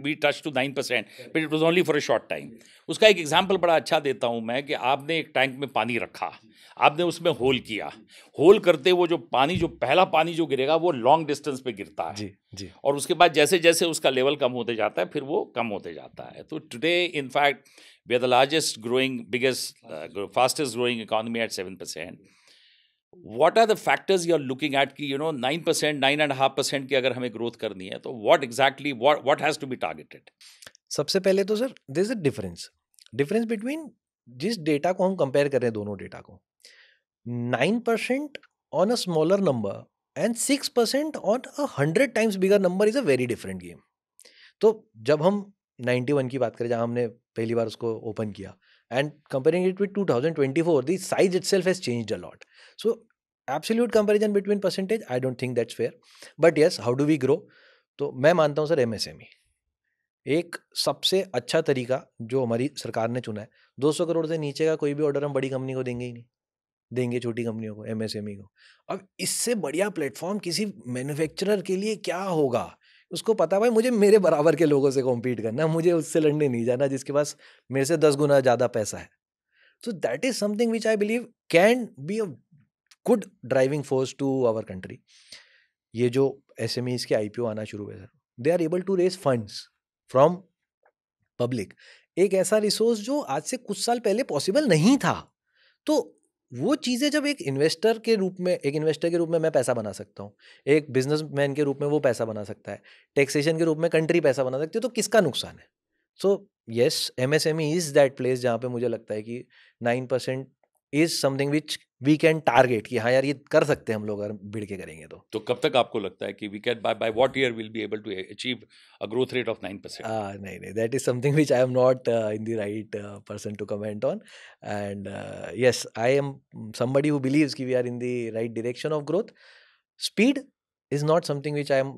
we touch to 9%, but it was only for a short time. उसका एक एग्जांपल बड़ा अच्छा देता हूं मैं कि आपने एक टैंक में पानी रखा, आपने उसमें होल किया, होल करते वो जो पहला पानी जो गिरेगा वो लॉन्ग डिस्टेंस पे गिरता है जी, जी, और उसके बाद जैसे जैसे उसका लेवल कम होते जाता है फिर वो कम होते जाता है। तो today in fact we are the largest growing, biggest fastest growing economy at 7%. What are the factors you are looking at कि 9%, 9.5% की अगर हमें ग्रोथ करनी है तो what has to be targeted? सबसे पहले तो sir there is a difference between जिस डेटा को हम कंपेयर कर रहे हैं, दोनों डेटा को, 9% on a smaller number and 6% on a 100 times bigger number is a very different game. तो जब हम 91 की बात करें, जहां हमने पहली बार उसको ओपन किया, and comparing it with 2024, the size itself has changed a lot. So absolute comparison between percentage, I don't think that's fair. But yes, how do we grow? तो मैं मानता हूँ सर MSME एक सबसे अच्छा तरीका जो हमारी सरकार ने चुना है। 200 करोड़ से नीचे का कोई भी ऑर्डर हम बड़ी कंपनी को देंगे ही नहीं, देंगे छोटी कंपनियों को, MSME को। अब इससे बढ़िया प्लेटफॉर्म किसी मैन्युफैक्चरर के लिए क्या होगा? उसको पता भाई मुझे मेरे बराबर के लोगों से कॉम्पीट करना है, मुझे उससे लड़ने नहीं जाना जिसके पास मेरे से 10 गुना ज़्यादा पैसा है। So that is something which I believe can be a good driving force to our country. ये जो SMEs के IPO आना शुरू हुए sir, they are able to raise funds from public एक ऐसा रिसोर्स जो आज से कुछ साल पहले पॉसिबल नहीं था। तो वो चीज़ें जब एक इन्वेस्टर के रूप में मैं पैसा बना सकता हूँ, एक बिजनेसमैन के रूप में वो पैसा बना सकता है, टैक्सेशन के रूप में कंट्री पैसा बना सकती है, तो किसका नुकसान है? So yes, MSME is that place जहाँ पे मुझे लगता है कि 9% is something which we can target, कि हाँ यार ये कर सकते हैं हम लोग अगर भिड़ के करेंगे तो। तो कब तक आपको लगता है कि we can by what year will be able to achieve a growth rate of 9%? नहीं, that is something which I am not in the right person to comment on. And yes, I am somebody who believes कि we are in the right direction of growth. Speed is not something which I am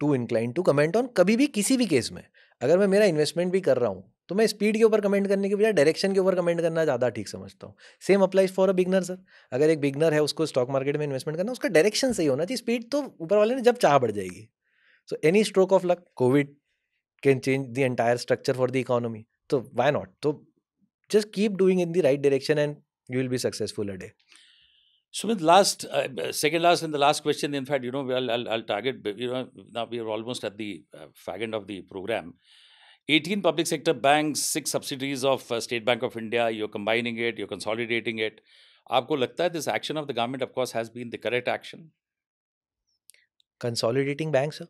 too inclined to comment on. कभी भी किसी भी case में अगर मैं मेरा investment भी कर रहा हूँ तो मैं स्पीड के ऊपर कमेंट करने के बजाय डायरेक्शन के ऊपर कमेंट करना ज़्यादा ठीक समझता हूँ। Same applies for a beginner sir. अगर एक बिगनर है उसको स्टॉक मार्केट में इन्वेस्टमेंट करना, उसका डायरेक्शन सही होना चाहिए, स्पीड तो ऊपर वाले ने जब चाह बढ़ जाएगी। So any stroke of luck, Covid can change the entire structure for the economy. So why not? So just keep doing in the right direction and you will be successful a day. Sumit, second last and the last question, in fact, I'll target, now we are almost at the fag end of the program. 18 public sector banks, 6 subsidiaries of State Bank of India, you're combining it, you're consolidating it. आपको लगता है this action of the government, of course, has been the correct action? Consolidating banks, sir?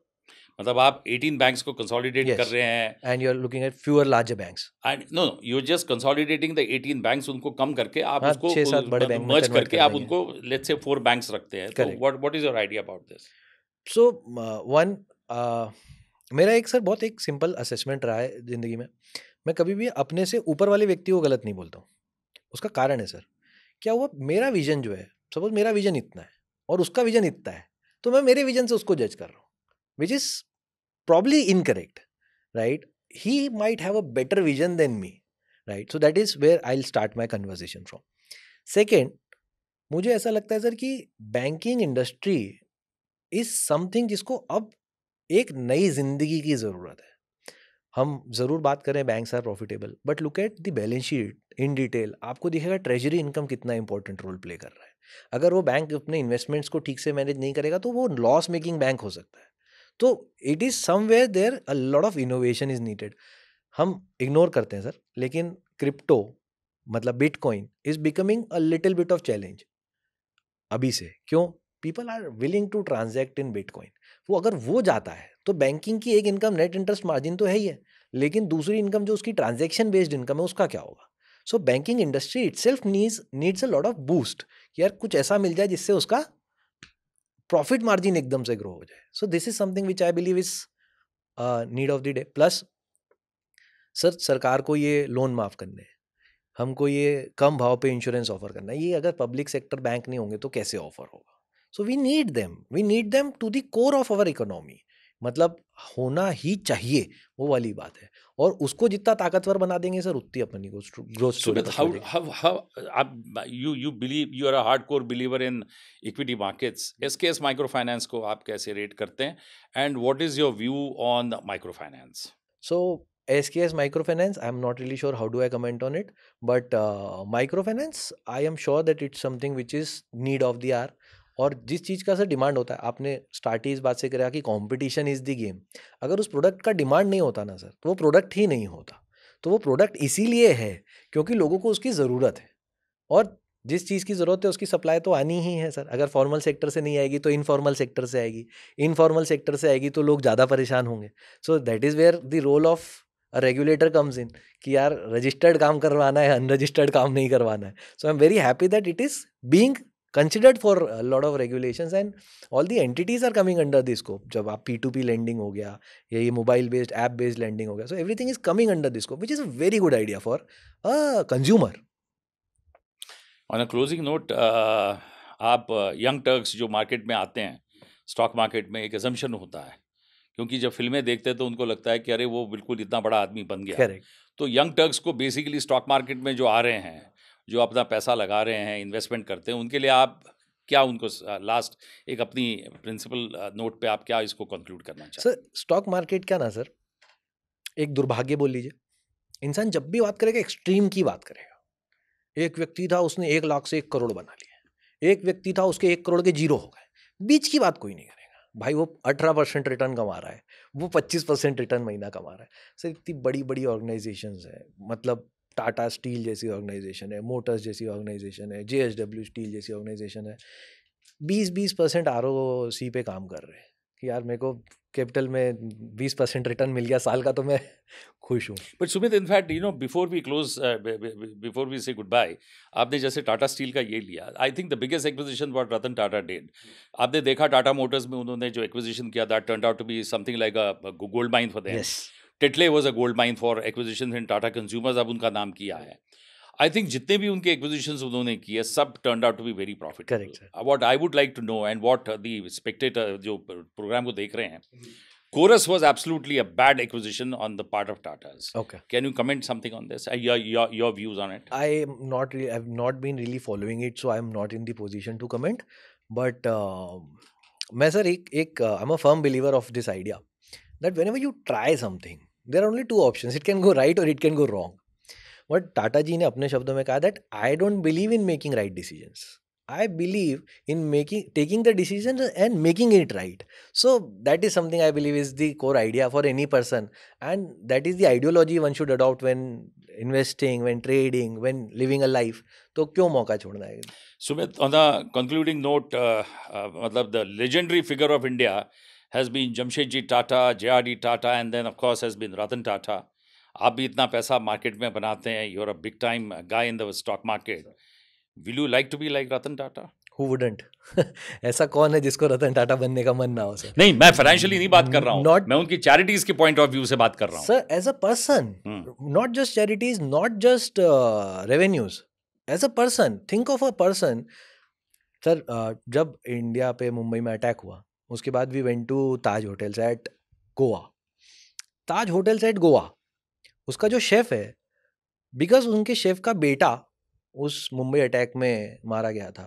मतलब आप 18 banks को consolidate कर रहे हैं and you are looking at fewer larger banks. And no, you're just consolidating the 18 banks, उनको कम करके आप हाँ, उसको 6-7 बड़े बैंक में मर्ज convert करके कर आप देंगे। उनको let's say 4 बैंक्स रखते हैं। तो what is your idea about this? So one मेरा एक सर बहुत एक सिंपल असेसमेंट रहा है जिंदगी में। मैं कभी भी अपने से ऊपर वाले व्यक्ति को गलत नहीं बोलता हूँ। उसका कारण है सर, क्या हुआ, मेरा विजन जो है, सपोज मेरा विजन इतना है और उसका विजन इतना है, तो मैं मेरे विजन से उसको जज कर रहा हूँ, which is probably incorrect, right? He might have a better vision than me, right? So that is where I'll start my conversation from. Second, मुझे ऐसा लगता है सर कि बैंकिंग इंडस्ट्री इज समथिंग जिसको अब एक नई जिंदगी की जरूरत है। हम जरूर बात करें banks are profitable, but look at the balance sheet in detail, आपको दिखेगा ट्रेजरी इनकम कितना इंपॉर्टेंट रोल प्ले कर रहा है। अगर वो बैंक अपने इन्वेस्टमेंट्स को ठीक से मैनेज नहीं करेगा तो वो लॉस मेकिंग बैंक हो सकता है। तो it is somewhere there a lot of innovation is needed. हम इग्नोर करते हैं सर, लेकिन क्रिप्टो मतलब bitcoin is becoming a little bit of challenge अभी से। क्यों? People are willing to transact in bitcoin. वो अगर वो जाता है तो बैंकिंग की एक इनकम नेट इंटरेस्ट मार्जिन तो है ही है, लेकिन दूसरी इनकम जो उसकी ट्रांजैक्शन बेस्ड इनकम है उसका क्या होगा? सो banking industry itself needs a lot of boost, यार कुछ ऐसा मिल जाए जिससे उसका प्रॉफिट मार्जिन एकदम से ग्रो हो जाए। So this is something which I believe is need of the day. Plus sir सरकार को ये लोन माफ करने हैं, हमको ये कम भाव पे इंश्योरेंस ऑफर करना है, ये अगर पब्लिक सेक्टर बैंक नहीं होंगे तो कैसे ऑफर होगा? So we need them to the core of our economy. मतलब होना ही चाहिए, वो वाली बात है। और उसको जितना ताकतवर बना देंगे सर उतनी अपनी growth story. you believe, you are a hardcore believer in equity markets. SKS Microfinance को आप कैसे रेट करते हैं, and what is your view on microfinance? So SKS Microfinance, I am not really sure how do I comment on it, but microfinance, I am sure that it's something which is need of the hour. और जिस चीज़ का sir demand होता है, आपने start ही इस बात से करा कि कंपटीशन इज द गेम। अगर उस प्रोडक्ट का डिमांड नहीं होता ना सर, तो वो प्रोडक्ट ही नहीं होता। तो वो प्रोडक्ट इसीलिए है क्योंकि लोगों को उसकी ज़रूरत है, और जिस चीज़ की ज़रूरत है उसकी सप्लाई तो आनी ही है सर। अगर फॉर्मल सेक्टर से नहीं आएगी तो इनफॉर्मल सेक्टर से आएगी, इनफॉर्मल सेक्टर से आएगी तो लोग ज़्यादा परेशान होंगे। So that is where the role of regulator comes in, कि यार रजिस्टर्ड काम करवाना है, अनरजिस्टर्ड काम नहीं करवाना है। So I am very happy that it is being considered for a lot of regulations and all the entities are coming under this scope. जब आप P2P lending हो गया या ये mobile based app based lending हो गया, so everything is coming under this scope, which is a very good idea for a consumer. On a closing note, आप young Turks जो मार्केट में आते हैं, स्टॉक मार्केट में एक assumption होता है, क्योंकि जब फिल्में देखते हैं तो उनको लगता है कि अरे वो बिल्कुल इतना बड़ा आदमी बन गया। Correct. तो यंग टर्क्स को बेसिकली स्टॉक मार्केट में जो आ रहे हैं, जो अपना पैसा लगा रहे हैं, इन्वेस्टमेंट करते हैं, उनके लिए आप क्या उनको लास्ट एक अपनी प्रिंसिपल नोट पे आप क्या इसको कंक्लूड करना चाहते हैं? सर स्टॉक मार्केट क्या ना सर, एक दुर्भाग्य बोल लीजिए। इंसान जब भी बात करेगा एक्सट्रीम की बात करेगा। एक व्यक्ति था उसने 1 लाख से 1 करोड़ बना लिया, एक व्यक्ति था उसके 1 करोड़ के जीरो हो गए, बीच की बात कोई नहीं करेगा। भाई वो 18% रिटर्न कमा रहा है, वो 25% रिटर्न महीना कमा रहा है। सर इतनी बड़ी बड़ी ऑर्गेनाइजेशंस है, मतलब टाटा स्टील जैसी ऑर्गेनाइजेशन है, मोटर्स जैसी ऑर्गेनाइजेशन है, JSW स्टील जैसी ऑर्गेनाइजेशन है, 20% ROC पे काम कर रहे हैं कि यार मेरे को कैपिटल में 20% रिटर्न मिल गया साल का तो मैं खुश हूँ। But Sumit, in fact before we close, before we say good bye, आपने जैसे टाटा स्टील का ये लिया, I think the biggest acquisition what Ratan Tata did, आपने देखा टाटा मोटर्स में उन्होंने जो एक्विजिशन किया, that turned out to be something like a gold mine for them. Yes, Tetley was a gold mine for acquisition in Tata consumers, अब उनका नाम किया है। आई थिंक जितने भी उनके एक्विजिशंस उन्होंने किए सब turned out to be very profitable. Correct sir. What I would like to know and what the spectator जो प्रोग्राम को देख रहे हैं, Chorus was absolutely a bad acquisition on the part of Tata's. Okay. Can you comment something on this? Your views on it? I've not been really following it, so I'm not in the position to comment. But मैं sir I'm a firm believer of this idea that whenever you try something, there are only two options. It can go right or it can go wrong. What Tata ji ने अपने शब्दों में कहा that I don't believe in making right decisions. I believe in taking the decisions and making it right. So that is something I believe is the core idea for any person, and that is the ideology one should adopt when investing, when trading, when living a life. तो क्यों मौका छोड़ना है? Sumit, on the concluding note, मतलब the legendary figure of India has been Jamshedji Tata, JRD Tata, and then of course has been Ratan Tata. आप भी इतना पैसा मार्केट में बनाते हैं, you're a big time guy in the stock market. Will you like to be like Ratan Tata? Who wouldn't? ऐसा कौन है जिसको रतन टाटा बनने का मन ना हो सर? नहीं, मैं फाइनेंशियली नहीं बात कर रहा हूँ, Not- मैं उनकी चैरिटीज के पॉइंट ऑफ व्यू से बात कर रहा हूँ। Sir, as a person, not just charities, not just revenues. As a person, think of a person. Sir जब इंडिया पे मुंबई में अटैक हुआ, उसके बाद we went to Taj hotels at Goa. Taj hotels at Goa, उसका जो शेफ है, बिकॉज उनके शेफ का बेटा उस मुंबई अटैक में मारा गया था।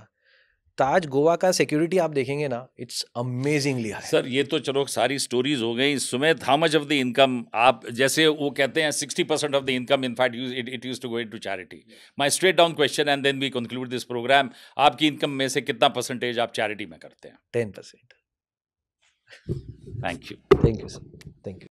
ताज गोवा का सिक्योरिटी आप देखेंगे ना, इट्स अमेजिंगली हाई। सर ये तो चलो सारी स्टोरीज हो गई। Sumit, how much of the income, आप जैसे वो कहते हैं 60% of the income in fact it used to go into charity. My straight down question and then we conclude this program, आपकी इनकम में से कितना परसेंटेज आप चैरिटी में करते हैं? 10%। Thank you. Thank you sir, thank you.